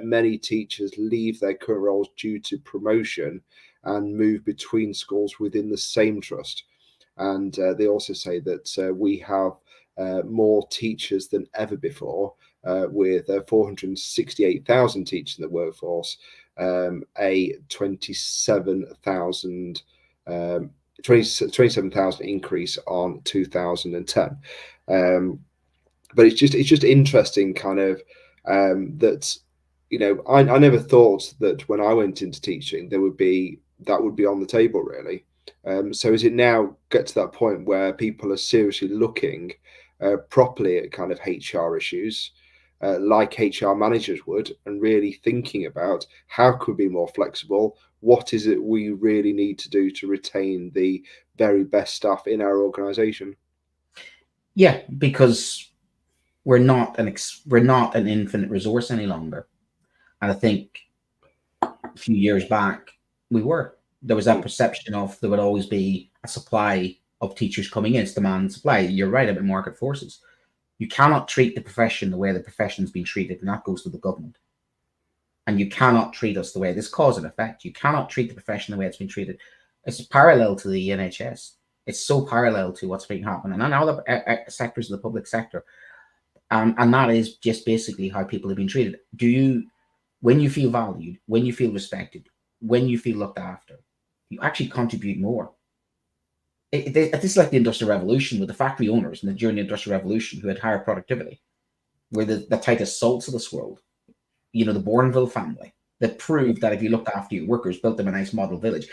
Many teachers leave their current roles due to promotion and move between schools within the same trust. And they also say that we have more teachers than ever before, with 468,000 teachers in the workforce, a 27,000 increase on 2010. But it's just interesting, kind of that I never thought that when I went into teaching that would be on the table, really. So is it now get to that point where people are seriously looking properly at kind of HR issues, like HR managers would, and really thinking about how could we be more flexible? What is it we really need to do to retain the very best staff in our organisation? Yeah, because we're not an infinite resource any longer, and I think a few years back there was that perception of there would always be a supply of teachers coming in. It's demand and supply. You're right about market forces. You cannot treat the profession the way the profession's been treated, and that goes to the government. And you cannot treat us the way, this cause and effect, you cannot treat the profession the way it's been treated. It's parallel to the NHS. It's so parallel to what's been happening in other sectors of the public sector. And that is just basically how people have been treated. When you feel valued, when you feel respected, when you feel looked after, you actually contribute more. This is like the Industrial Revolution with the factory owners during the Industrial Revolution who had higher productivity. We're the Titus Salts of this world. The Bourneville family that proved that if you looked after your workers, built them a nice model village,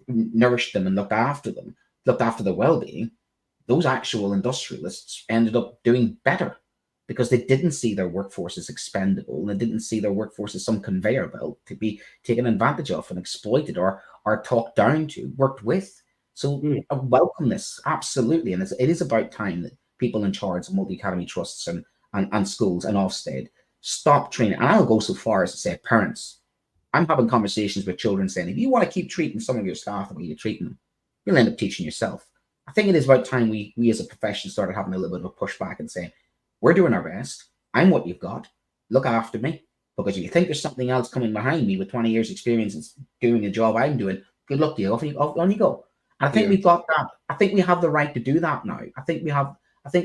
nourished them and looked after their well-being, those actual industrialists ended up doing better because they didn't see their workforce as expendable. They didn't see their workforce as some conveyor belt to be taken advantage of and exploited or talked down to, worked with. So I welcome this, absolutely. And it is about time that people in charge of multi-academy trusts and schools and Ofsted stop training. And I'll go so far as to say, parents, I'm having conversations with children saying, if you want to keep treating some of your staff the way you're treating them, you'll end up teaching yourself. I think it is about time we as a profession started having a little bit of a pushback and saying, we're doing our best. I'm what you've got. Look after me. Because if you think there's something else coming behind me with 20 years experience and doing the job I'm doing, good luck to you. On you go. And I think we've got that. I think we have the right to do that now. I think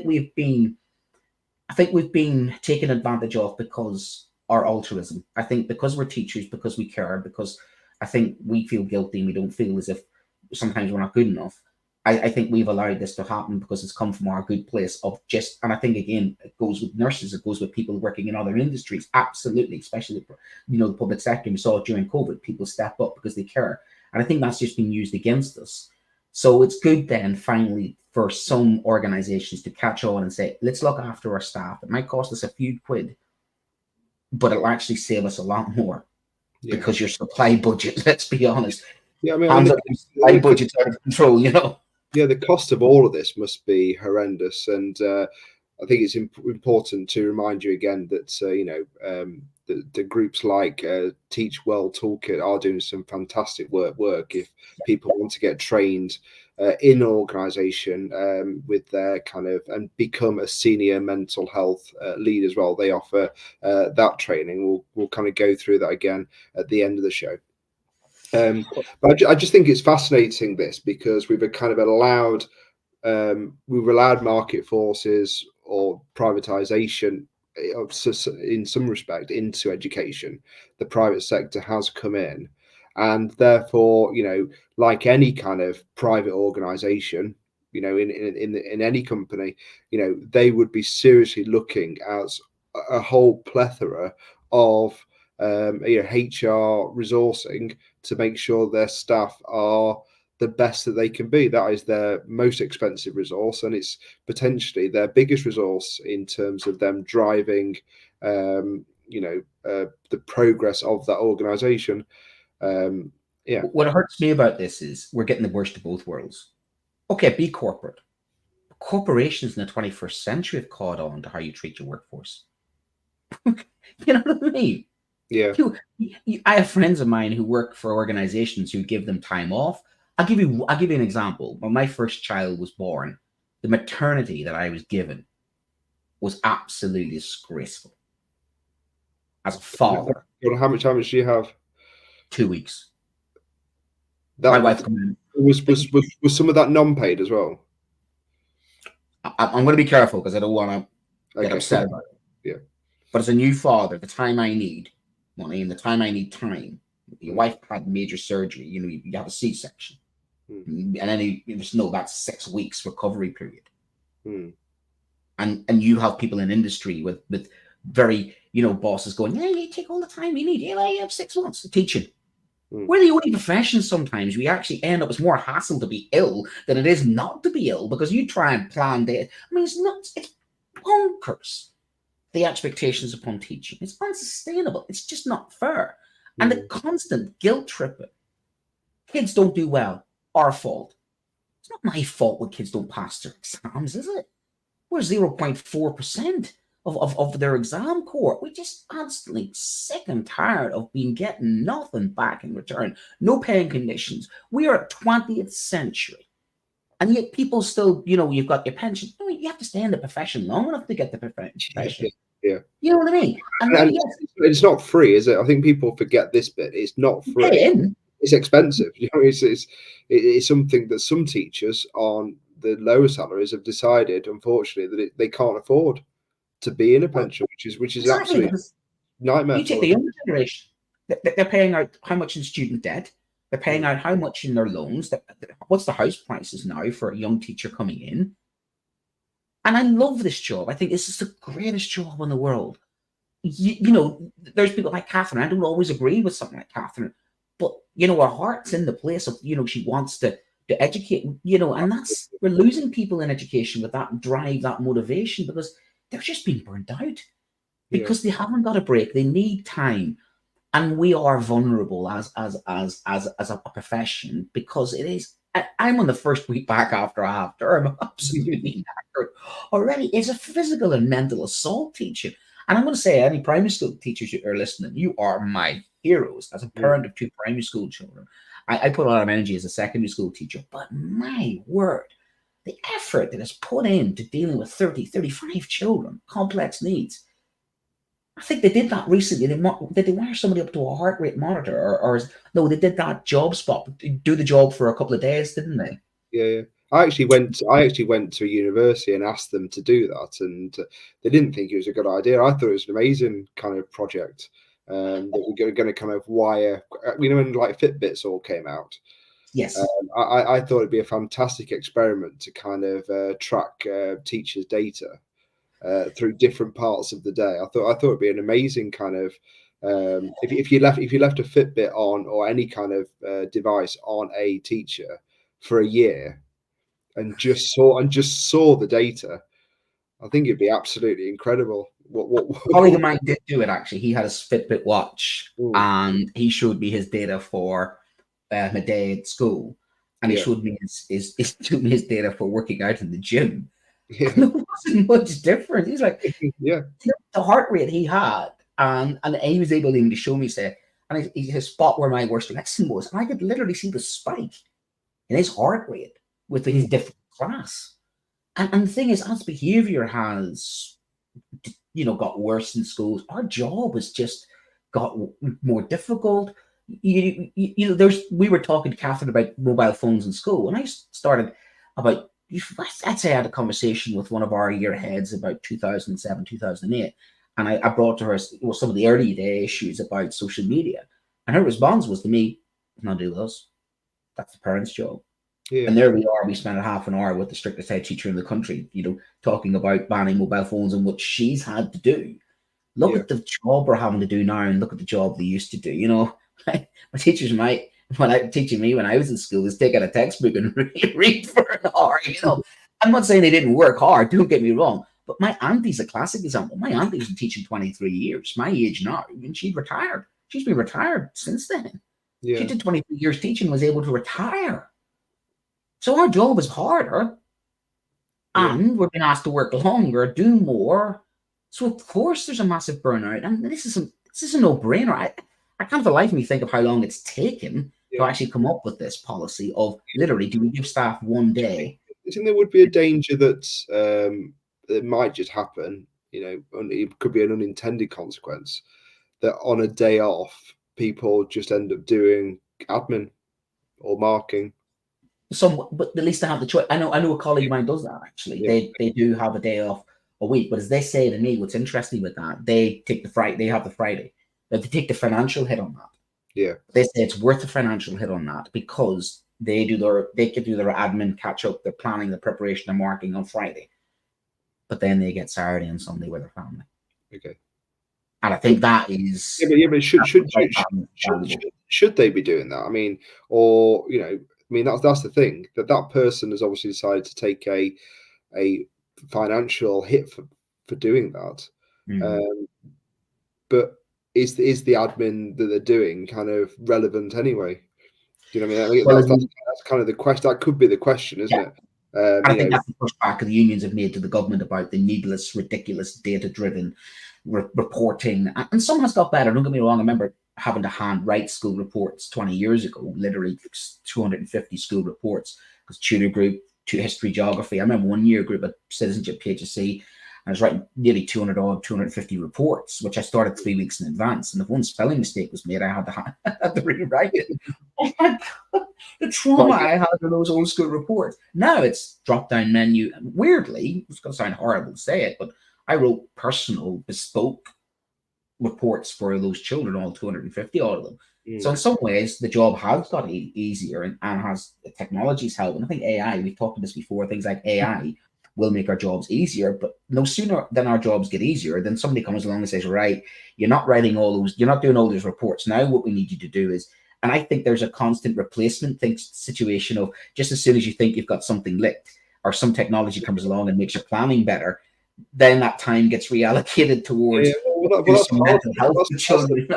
we've been taken advantage of because our altruism. I think because we're teachers, because we care, because I think we feel guilty and we don't feel as if sometimes we're not good enough. I think we've allowed this to happen because it's come from our good place of just, and I think again, it goes with nurses, it goes with people working in other industries, absolutely, especially, the public sector. We saw it during COVID, people step up because they care. And I think that's just been used against us. So it's good then, finally, for some organizations to catch on and say, let's look after our staff. It might cost us a few quid, but it'll actually save us a lot more because your supply budget, let's be honest, supply budget's out of control, Yeah, the cost of all of this must be horrendous, and I think it's important to remind you again that the groups like Teach Well Toolkit are doing some fantastic work. If people want to get trained in an organisation with their and become a senior mental health lead as well, they offer that training. We'll kind of go through that again at the end of the show. But I just think it's fascinating this, because we've kind of allowed market forces or privatization in some respect into education. The private sector has come in, and therefore, like any kind of private organization, in any company, they would be seriously looking at a whole plethora of HR resourcing to make sure their staff are the best that they can be. That is their most expensive resource, and it's potentially their biggest resource in terms of them driving the progress of that organization. What hurts me about this is we're getting the worst of both worlds. Okay, be corporate. Corporations in the 21st century have caught on to how you treat your workforce. You know what I mean? Yeah. I have friends of mine who work for organizations who give them time off. I'll give you an example. When my first child was born, the maternity that I was given was absolutely disgraceful. As a father. How much do you have? 2 weeks. My wife was some of that non-paid as well? I'm going to be careful because I don't want to get upset about it. Yeah. But as a new father, the time I need money and the time I need time. Your wife had major surgery. You have a C-section, and then you just know that's 6 weeks recovery period. And you have people in industry with very bosses going, yeah, you take all the time you need. Yeah, you have 6 months of teaching. We're the only profession sometimes we actually end up, it's more hassle to be ill than it is not to be ill, because you try and plan it. I mean, it's bonkers, the expectations upon teaching. It's unsustainable. It's just not fair. And the constant guilt tripping. Kids don't do well. Our fault. It's not my fault when kids don't pass their exams, is it? We're 0.4% of their exam core. We're just constantly sick and tired of getting nothing back in return. No paying conditions. We are 20th century. And yet people still, you've got your pension. You have to stay in the profession long enough to get the profession. Yeah. You know what I mean? And it's not free, is it? I think people forget this bit. It's not free. It's expensive. It's something that some teachers on the lower salaries have decided, unfortunately, that they can't afford to be in a pension, which is absolutely nightmare. You take the younger generation. They're paying out how much in student debt. They're paying out how much in their loans. What's the house prices now for a young teacher coming in? And I love this job. I think this is the greatest job in the world. There's people like Catherine. I don't always agree with something like Catherine, but her heart's in the place of she wants to educate. And we're losing people in education with that drive, that motivation, because they're just being burnt out because they haven't got a break. They need time, and we are vulnerable as a profession because it is. I'm on the first week back after a half term. I'm absolutely knackered already. It's a physical and mental assault teaching. And I'm going to say, any primary school teachers who are listening, you are my heroes. As a parent of 2 primary school children, I put a lot of energy as a secondary school teacher, but my word, the effort that is put into dealing with 30, 35 children, complex needs. I think they did that recently. Did they wire somebody up to a heart rate monitor, or no? They did that job spot, do the job for a couple of days, didn't they? Yeah. I actually went to a university and asked them to do that, and they didn't think it was a good idea. I thought it was an amazing kind of project that we're going to kind of wire. When like Fitbits all came out, Yes. I thought it'd be a fantastic experiment to kind of track teachers' data through different parts of the day. I thought it'd be an amazing kind of if you left a Fitbit on or any kind of device on a teacher for a year and just saw the data. I think it'd be absolutely incredible. A colleague of mine did do it actually. He had his Fitbit watch and he showed me his data for a day at school, and he showed me his data for working out in the gym. Yeah. And it wasn't much different. He's like, the heart rate he had, and he was able even to show me, say, and his spot where my worst lesson was, and I could literally see the spike in his heart rate with his different class. And the thing is, as behavior has, got worse in schools, our job has just got more difficult. We were talking to Catherine about mobile phones in school, and I started about, I'd say I had a conversation with one of our year heads about 2007, 2008, and I brought to her some of the early day issues about social media, and her response was to me, "Not do us. That's the parents' job." Yeah. And there we are. We spent a half an hour with the strictest head teacher in the country, talking about banning mobile phones and what she's had to do. Look at the job we're having to do now, and look at the job they used to do. My teachers teaching me when I was in school was take out a textbook and read for an hour. I'm not saying they didn't work hard. Don't get me wrong. But my auntie's a classic example. My auntie's been teaching 23 years, my age now, and she'd retired. She's been retired since then. Yeah. She did 23 years teaching, was able to retire. So our job is harder, and we're being asked to work longer, do more. So of course there's a massive burnout, and this is a no-brainer. I can't for the life of me think of how long it's taken to actually come up with this policy of literally, do we give staff one day? I think there would be a danger that it might just happen. It could be an unintended consequence that on a day off, people just end up doing admin or marking. But at least they have the choice. I know a colleague of mine does that actually. Yeah. They do have a day off a week, but as they say to me, what's interesting with that, they take the Friday. They have the Friday. They take the financial hit on that. Yeah, they say it's worth the financial hit on that because they can do their admin, catch up, their planning, the preparation, and marking on Friday, but then they get Saturday and Sunday with their family. Okay. And I think that is should they be doing that? I mean, or that's the thing, that person has obviously decided to take a financial hit for doing that. But is the admin that they're doing kind of relevant anyway? Do you know what I mean? That's kind of the question. That could be the question, isn't it? I think that's the pushback the unions have made to the government about the needless, ridiculous, data-driven reporting. And some has got better. Don't get me wrong. I remember having to hand write school reports 20 years ago, literally 250 school reports, because tutor group, history, geography. I remember one year group at citizenship, PHSC, I was writing nearly 250 reports, which I started 3 weeks in advance. And if one spelling mistake was made, I had to rewrite it. Oh my God, the trauma I had in those old school reports. Now it's drop-down menu. And weirdly, it's going to sound horrible to say it, but I wrote personal, bespoke reports for those children, all 250 of them. So in some ways, the job has got easier and has the technology's help. And I think AI, we've talked about this before, things like AI will make our jobs easier, but no sooner than our jobs get easier, then somebody comes along and says, right, you're not doing all those reports. Now what we need you to do is, and I think there's a constant replacement situation of just as soon as you think you've got something licked or some technology comes along and makes your planning better, then that time gets reallocated towards mental health for children.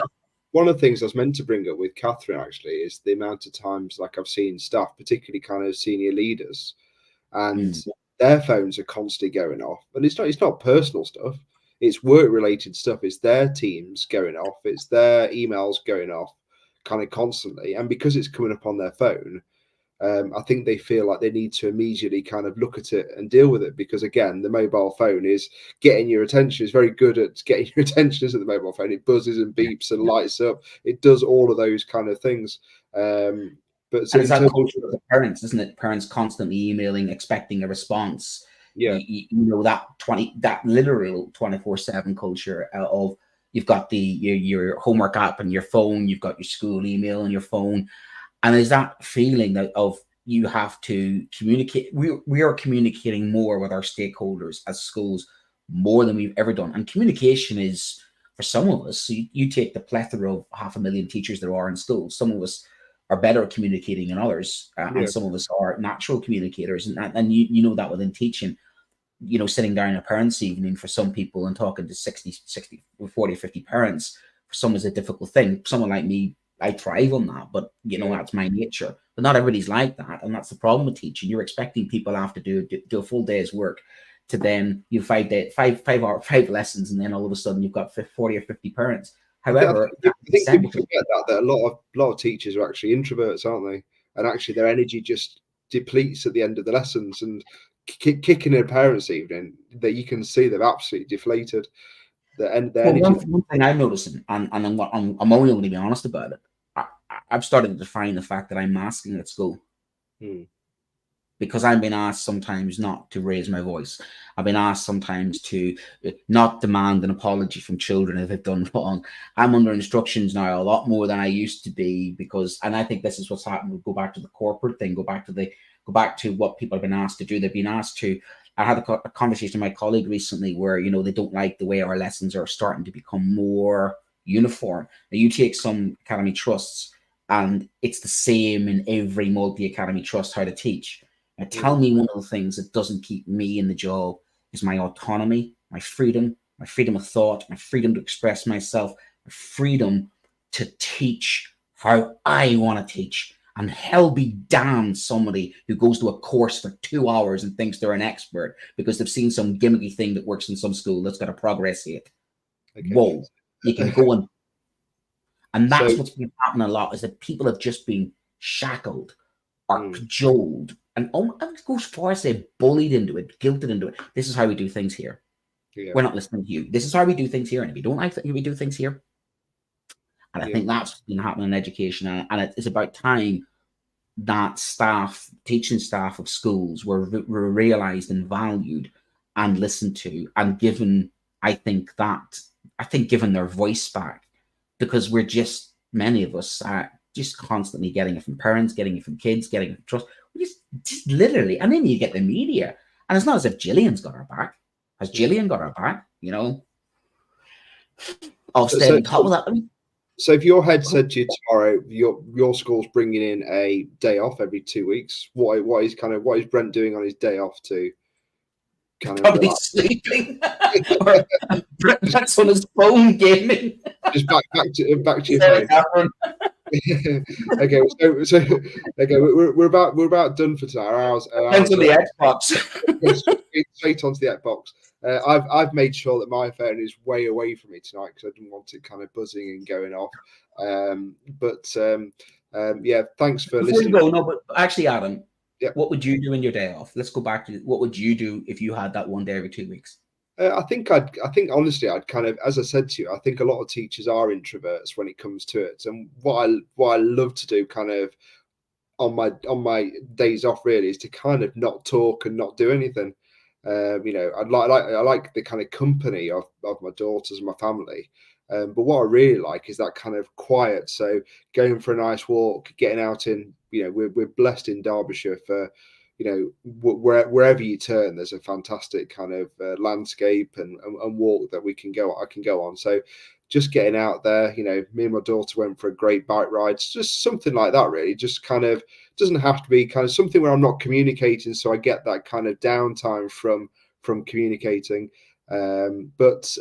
One of the things I was meant to bring up with Catherine actually is the amount of times like I've seen staff, particularly kind of senior leaders, and their phones are constantly going off. And it's not personal stuff. It's work-related stuff. It's their teams going off. It's their emails going off kind of constantly. And because it's coming up on their phone, I think they feel like they need to immediately kind of look at it and deal with it. Because again, the mobile phone is getting your attention. It's very good at getting your attention, isn't the mobile phone? It buzzes and beeps and lights up. It does all of those kind of things. But so it's that culture of the parents, isn't it? Parents constantly emailing, expecting a response. Yeah, that literal 24/7 culture of you've got your homework app and your phone, you've got your school email on your phone, And is that feeling that of you have to communicate? We are communicating more with our stakeholders as schools more than we've ever done. And communication is, for some of us, you take the plethora of 500,000 teachers there are in schools. Some of us are better at communicating than others, and some of us are natural communicators. And you know that within teaching, you know, sitting down a parents' evening for some people and talking to 60, 40, 50 parents, for some is a difficult thing. Someone like me, I thrive on that, but you know, that's my nature. But not everybody's like that. And that's the problem with teaching. You're expecting people after do a full day's work to then you 5 lessons, and then all of a sudden you've got 40 or 50 parents. However, I think people forget that a lot of teachers are actually introverts, aren't they? And actually their energy just depletes at the end of the lessons, and kicking in a parents' evening, that you can see they've absolutely deflated. One thing I'm noticing, and I'm only going to be honest about it, I've started to define the fact that I'm masking at school. Because I've been asked sometimes not to raise my voice. I've been asked sometimes to not demand an apology from children if they've done wrong. I'm under instructions now a lot more than I used to be, because, and I think this is what's happened. We'll go back to the corporate thing, go back to what people have been asked to do. They've been asked to, I had a conversation with my colleague recently where, you know, they don't like the way our lessons are starting to become more uniform. Now, you take some academy trusts and it's the same in every multi-academy trust how to teach. Now, tell me one of the things that doesn't keep me in the job is my autonomy, my freedom of thought, my freedom to express myself, my freedom to teach how I want to teach. And hell be damned somebody who goes to a course for 2 hours and thinks they're an expert because they've seen some gimmicky thing that works in some school that's got a progress rate. Okay. Whoa, you can go and that's what's been happening a lot, is that people have just been shackled or cajoled, and I would go as far as say bullied into it, guilted into it. This is how we do things here. Yeah. We're not listening to you. This is how we do things here. And if you don't like that, we do things here. And I think that's been happening in education. And it's about time that teaching staff of schools were realized and valued and listened to and given, given their voice back, because we're just, many of us are just constantly getting it from parents, getting it from kids, getting it from trust. We just literally, and then you get the media. And it's not as if Gillian's got our back. Has Gillian got our back? You know? I'll stay on top of that. So if your head said to you tomorrow, your school's bringing in a day off every 2 weeks, what is Brent doing on his day off to kind probably of sleeping? Brent's on his phone gaming. Just back to your phone. Okay, so okay, we're about done for tonight. Depends on the Xbox. Straight onto the Xbox. I've made sure that my phone is way away from me tonight because I didn't want it kind of buzzing and going off. Yeah, thanks for listening. Before you go, no, but actually, Adam, what would you do in your day off? Let's go back to what would you do if you had that one day every 2 weeks? I think honestly, I'd kind of, as I said to you, I think a lot of teachers are introverts when it comes to it. And what I love to do kind of on my days off really is to kind of not talk and not do anything. You know, I like the kind of company of my daughters and my family. But what I really like is that kind of quiet. So going for a nice walk, getting out in, you know, we're blessed in Derbyshire for, you know, wherever you turn, there's a fantastic kind of landscape and walk that I can go on. So just getting out there, you know, me and my daughter went for a great bike ride, just something like that, really. Just kind of doesn't have to be kind of something where I'm not communicating, so I get that kind of downtime from communicating. But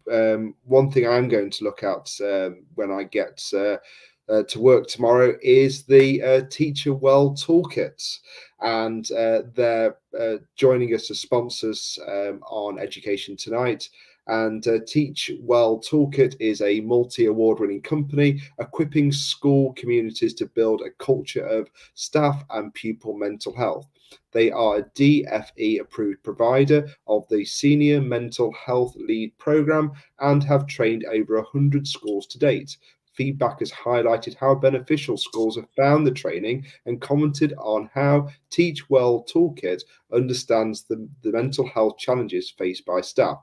one thing I'm going to look at when I get to work tomorrow is the Teacher Well Toolkits, and they're joining us as sponsors on Education Tonight. And Teach Well Toolkit is a multi-award-winning company equipping school communities to build a culture of staff and pupil mental health. They are a DFE-approved provider of the Senior Mental Health Lead Program and have trained over 100 schools to date. Feedback has highlighted how beneficial schools have found the training and commented on how Teach Well Toolkit understands the mental health challenges faced by staff.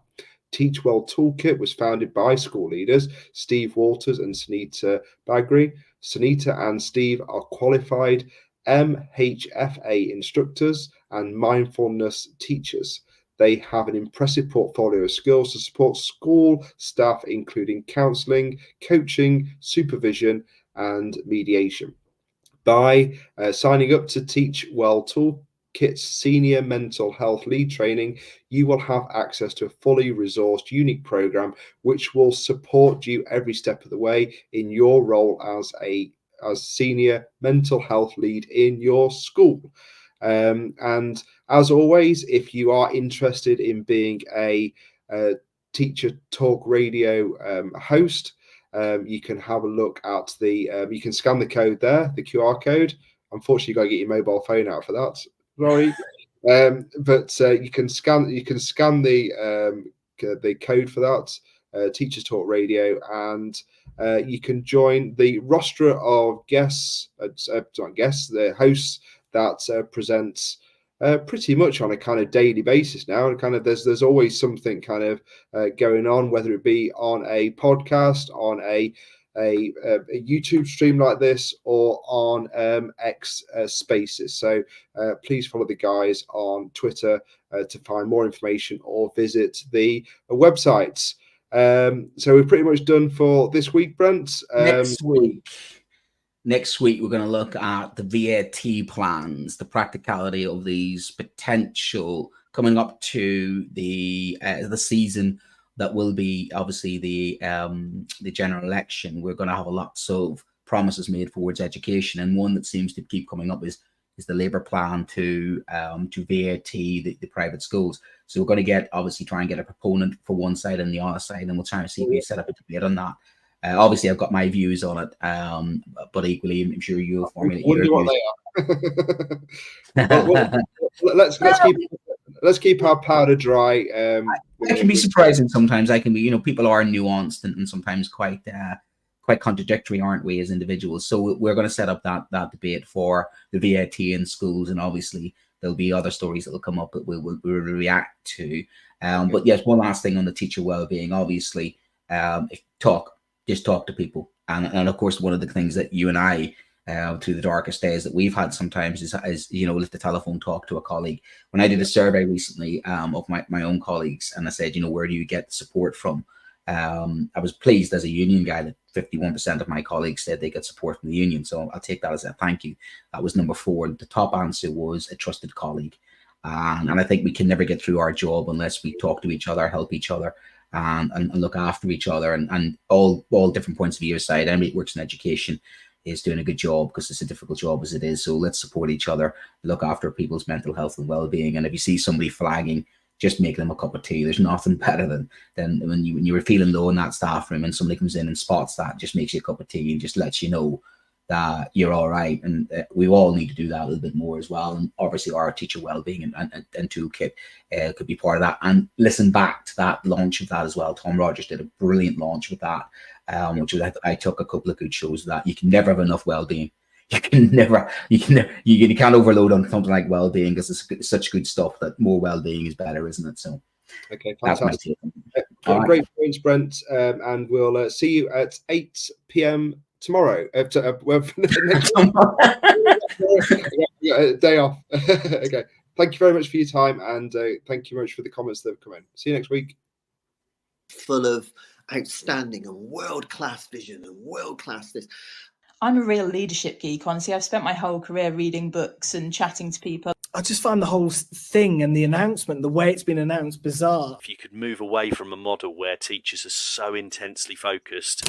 Teach Well Toolkit was founded by school leaders Steve Walters and Sunita Bagri. Sunita and Steve are qualified MHFA instructors and mindfulness teachers. They have an impressive portfolio of skills to support school staff, including counselling, coaching, supervision, and mediation. By signing up to Teach Well Toolkit's Senior Mental Health Lead Training, you will have access to a fully resourced, unique program which will support you every step of the way in your role as senior mental health lead in your school. And as always, if you are interested in being a Teacher Talk Radio host, you can have a look at you can scan the code there, the QR code. Unfortunately, you got to get your mobile phone out for that. Sorry, but you can scan the code for that, Teachers Talk Radio, and you can join the roster of the hosts that presents pretty much on a kind of daily basis now, and kind of there's always something kind of going on, whether it be on a podcast, on a YouTube stream like this, or on X Spaces. So please follow the guys on Twitter to find more information or visit the websites. So we're pretty much done for this week, Brent. Next week, we're going to look at the VAT plans, the practicality of these potential coming up to the season that will be obviously the general election. We're going to have lots of promises made towards education, and one that seems to keep coming up is the Labour plan to VAT the private schools. So we're going to try and get a proponent for one side and the other side, and we'll try and see if we set up a debate on that. Obviously, I've got my views on it, but equally, I'm sure you'll formulate your views. Let's keep our powder dry. It can be surprising sometimes. People are nuanced and sometimes quite contradictory, aren't we, as individuals? So we're going to set up that debate for the VAT in schools, and obviously there'll be other stories that will come up that we'll react to. But yes, one last thing on the teacher well-being. Obviously, just talk to people, and of course, one of the things that you and I, through the darkest days that we've had sometimes is lift the telephone, talk to a colleague. When I did a survey recently of my own colleagues, and I said, where do you get support from? I was pleased as a union guy that 51% of my colleagues said they get support from the union. So I'll take that as a thank you. That was number 4. The top answer was a trusted colleague. And I think we can never get through our job unless we talk to each other, help each other, and look after each other, and all different points of view aside. Anybody who works in education is doing a good job, because it's a difficult job as it is. So let's support each other, look after people's mental health and well-being. And if you see somebody flagging, just make them a cup of tea. There's nothing better than when you were feeling low in that staff room and somebody comes in and spots that, just makes you a cup of tea and just lets you know that you're all right. And we all need to do that a little bit more as well. And obviously our teacher well-being and toolkit could be part of that. And listen back to that launch of that as well. Tom Rogers did a brilliant launch with that, which was, I took a couple of good shows of that. You can never have enough well-being. You can't overload on something like well-being, because it's such good stuff that more well-being is better, isn't it? So okay, fantastic. Great points, Brent, and we'll see you at 8 p.m. tomorrow. Next day off. Okay, thank you very much for your time, and thank you very much for the comments that have come in. See you next week. Full of outstanding and world-class vision and world-class this. I'm a real leadership geek, honestly. I've spent my whole career reading books and chatting to people. I just find the whole thing and the announcement, the way it's been announced, bizarre. If you could move away from a model where teachers are so intensely focused